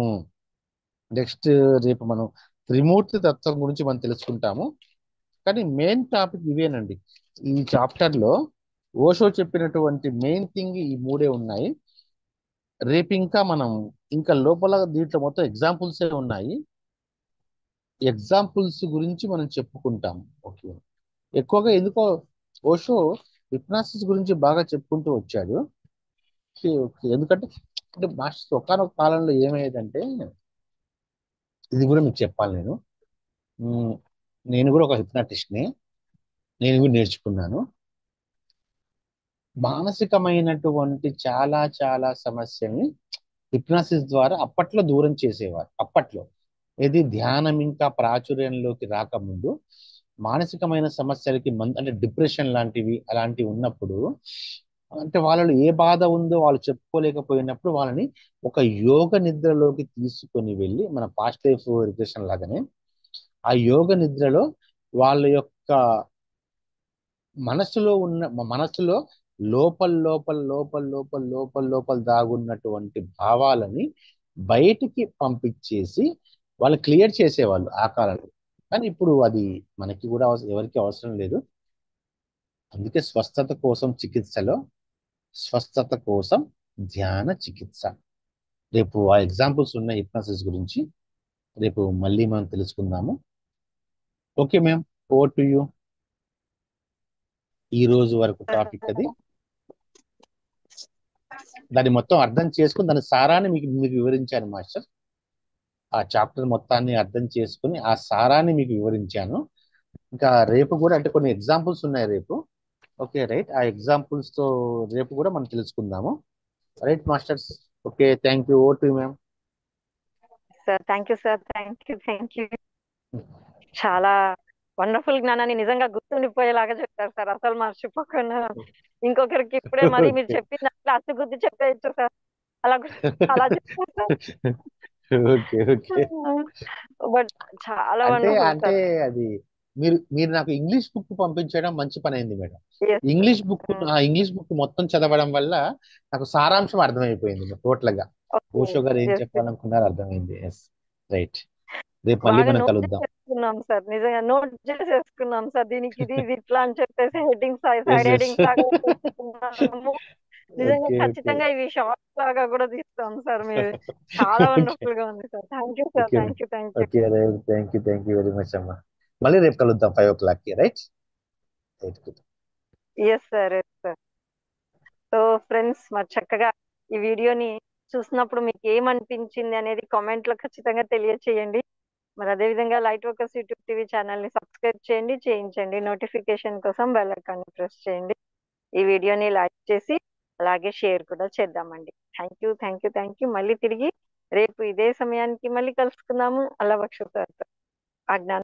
నెక్స్ట్ రేపు మనం త్రిమూర్తి తత్వం గురించి మనం తెలుసుకుంటాము. కానీ మెయిన్ టాపిక్ ఇవేనండి. ఈ చాప్టర్ లో ఓషో చెప్పినటువంటి మెయిన్ థింగ్ ఈ మూడే ఉన్నాయి. రేపు ఇంకా లోపల దీంట్లో మొత్తం ఎగ్జాంపుల్సే ఉన్నాయి. ఎగ్జాంపుల్స్ గురించి మనం చెప్పుకుంటాం. ఓకే, ఎక్కువగా ఎందుకో ఓషో హిప్నాసిస్ గురించి బాగా చెప్పుకుంటూ వచ్చాడు. ఓకే ఓకే, ఎందుకంటే మాస్టర్స్ ఒకనొక కాలంలో ఏమయ్యేదంటే, ఇది కూడా మీకు చెప్పాలి నేను. ఉమ్, నేను కూడా ఒక హిప్నాటిస్ట్ని. నేను కూడా నేర్చుకున్నాను. మానసికమైనటువంటి చాలా చాలా సమస్యల్ని హిప్నాసిస్ ద్వారా అప్పట్లో దూరం చేసేవారు. అప్పట్లో ఇది ధ్యానం ఇంకా ప్రాచుర్యంలోకి రాకముందు మానసికమైన సమస్యలకి అంటే డిప్రెషన్ లాంటివి అలాంటివి ఉన్నప్పుడు, అంటే వాళ్ళలో ఏ బాధ ఉందో వాళ్ళు చెప్పుకోలేకపోయినప్పుడు వాళ్ళని ఒక యోగ నిద్రలోకి తీసుకొని వెళ్ళి, మన పాస్ట్ లైఫ్ రిగ్రెషన్ లాగానే ఆ యోగ నిద్రలో వాళ్ళ యొక్క మనసులో లోపల దాగున్నటువంటి భావాలని బయటికి పంపించేసి వాళ్ళు క్లియర్ చేసేవాళ్ళు ఆ కాలంలో. కానీ ఇప్పుడు అది మనకి కూడా ఎవరికి అవసరం లేదు. అందుకే స్వస్థత కోసం ధ్యాన చికిత్స. రేపు ఆ ఎగ్జాంపుల్స్ ఉన్న హిప్నాసిస్ గురించి రేపు మళ్ళీ మనం తెలుసుకుందాము. Okay ma'am, over to you. ఈ రోజు వరకు టాపిక్ అది. దాన్ని మొత్తం అర్థం చేసుకుని దాని సారాన్ని మీకు వివరించాను మాస్టర్. ఆ చాప్టర్ మొత్తాన్ని అర్థం చేసుకుని ఆ సారాన్ని మీకు వివరించాను. ఇంకా రేపు కూడా అంటే కొన్ని ఎగ్జాంపుల్స్ ఉన్నాయి రేపు. ఓకే రైట్, ఆ ఎగ్జాంపుల్స్ తో రేపు కూడా మనం తెలుసుకుందాము. Right masters. Okay, thank you. Over to you ma'am.
Sir thank you sir, thank you. చాలా వండర్ఫుల్ జ్ఞానాన్ని నిజంగా గుర్తుండిపోయేలాగా చెప్పారు సార్, అసలు మర్చిపోకుండా. ఇంకొకరికి ఇప్పుడే మరి మీరు చెప్పిన దాంట్లో అచ్చుగుద్ది చెప్పేయచ్చు సార్. అలా చెప్పారు సార్.
Okay okay.
బట్ చాలా
అంటే
వండర్ఫుల్
అంటే
సార్.
అది మీరు నాకు ఇంగ్లీష్ బుక్ పంపించడం మంచి పని అయింది మేడం.
Yes,
ఇంగ్లీష్ బుక్ మొత్తం చదవడం వల్ల నాకు సారాంశం అర్థమైపోయింది టోటల్ గా.
okay.
ఓషో గారు ఏం
Yes, yes.
చెప్పాలనుకున్నారు అర్థమైంది. Yes right. రేపు మళ్ళీ
బాగా
మనం
నోట్
కలుద్దాం.
చేసేసుకున్నాం సార్, నిజంగా నోట్ చేసేసుకున్నాం సార్. దీనికి ఇది ఇట్లా అని చెప్పేసి headings
as
side
as.
Headings లాగా పెట్టుకున్నాము. నిజంగా
ఓకే ఓకే
ఖచ్చితంగా ఇవి షార్ట్ లాగా కూడా తీస్తాం సార్. మీరు చాలా
ఓకే
వండర్ఫుల్ గా ఉంది sir. Thank you sir,
okay
thank you.
Okay right. Thank you very much అమ్మా. మళ్ళీ రేపు కలుద్దాం 5 o'clock right.
Yes sir, yes sir. So friends, మరి చక్కగా ఈ వీడియోని చూసినప్పుడు మీకు ఏమనిపించింది అనేది కామెంట్ లో ఖచ్చితంగా తెలియచేయండి. మరి అదేవిధంగా light workers YouTube TV channel ని సబ్స్క్రైబ్ చేయించండి. నోటిఫికేషన్ కోసం బెల్ ఐకాన్ ని ప్రెస్ చేయండి. ఈ వీడియోని లైక్ చేసి అలాగే షేర్ కూడా చేద్దామండి. Thank you. మళ్ళీ తిరిగి రేపు ఇదే సమయానికి మళ్ళీ కలుసుకుందాము. అల్లా బక్షు సార్. ఆ జ్ఞానం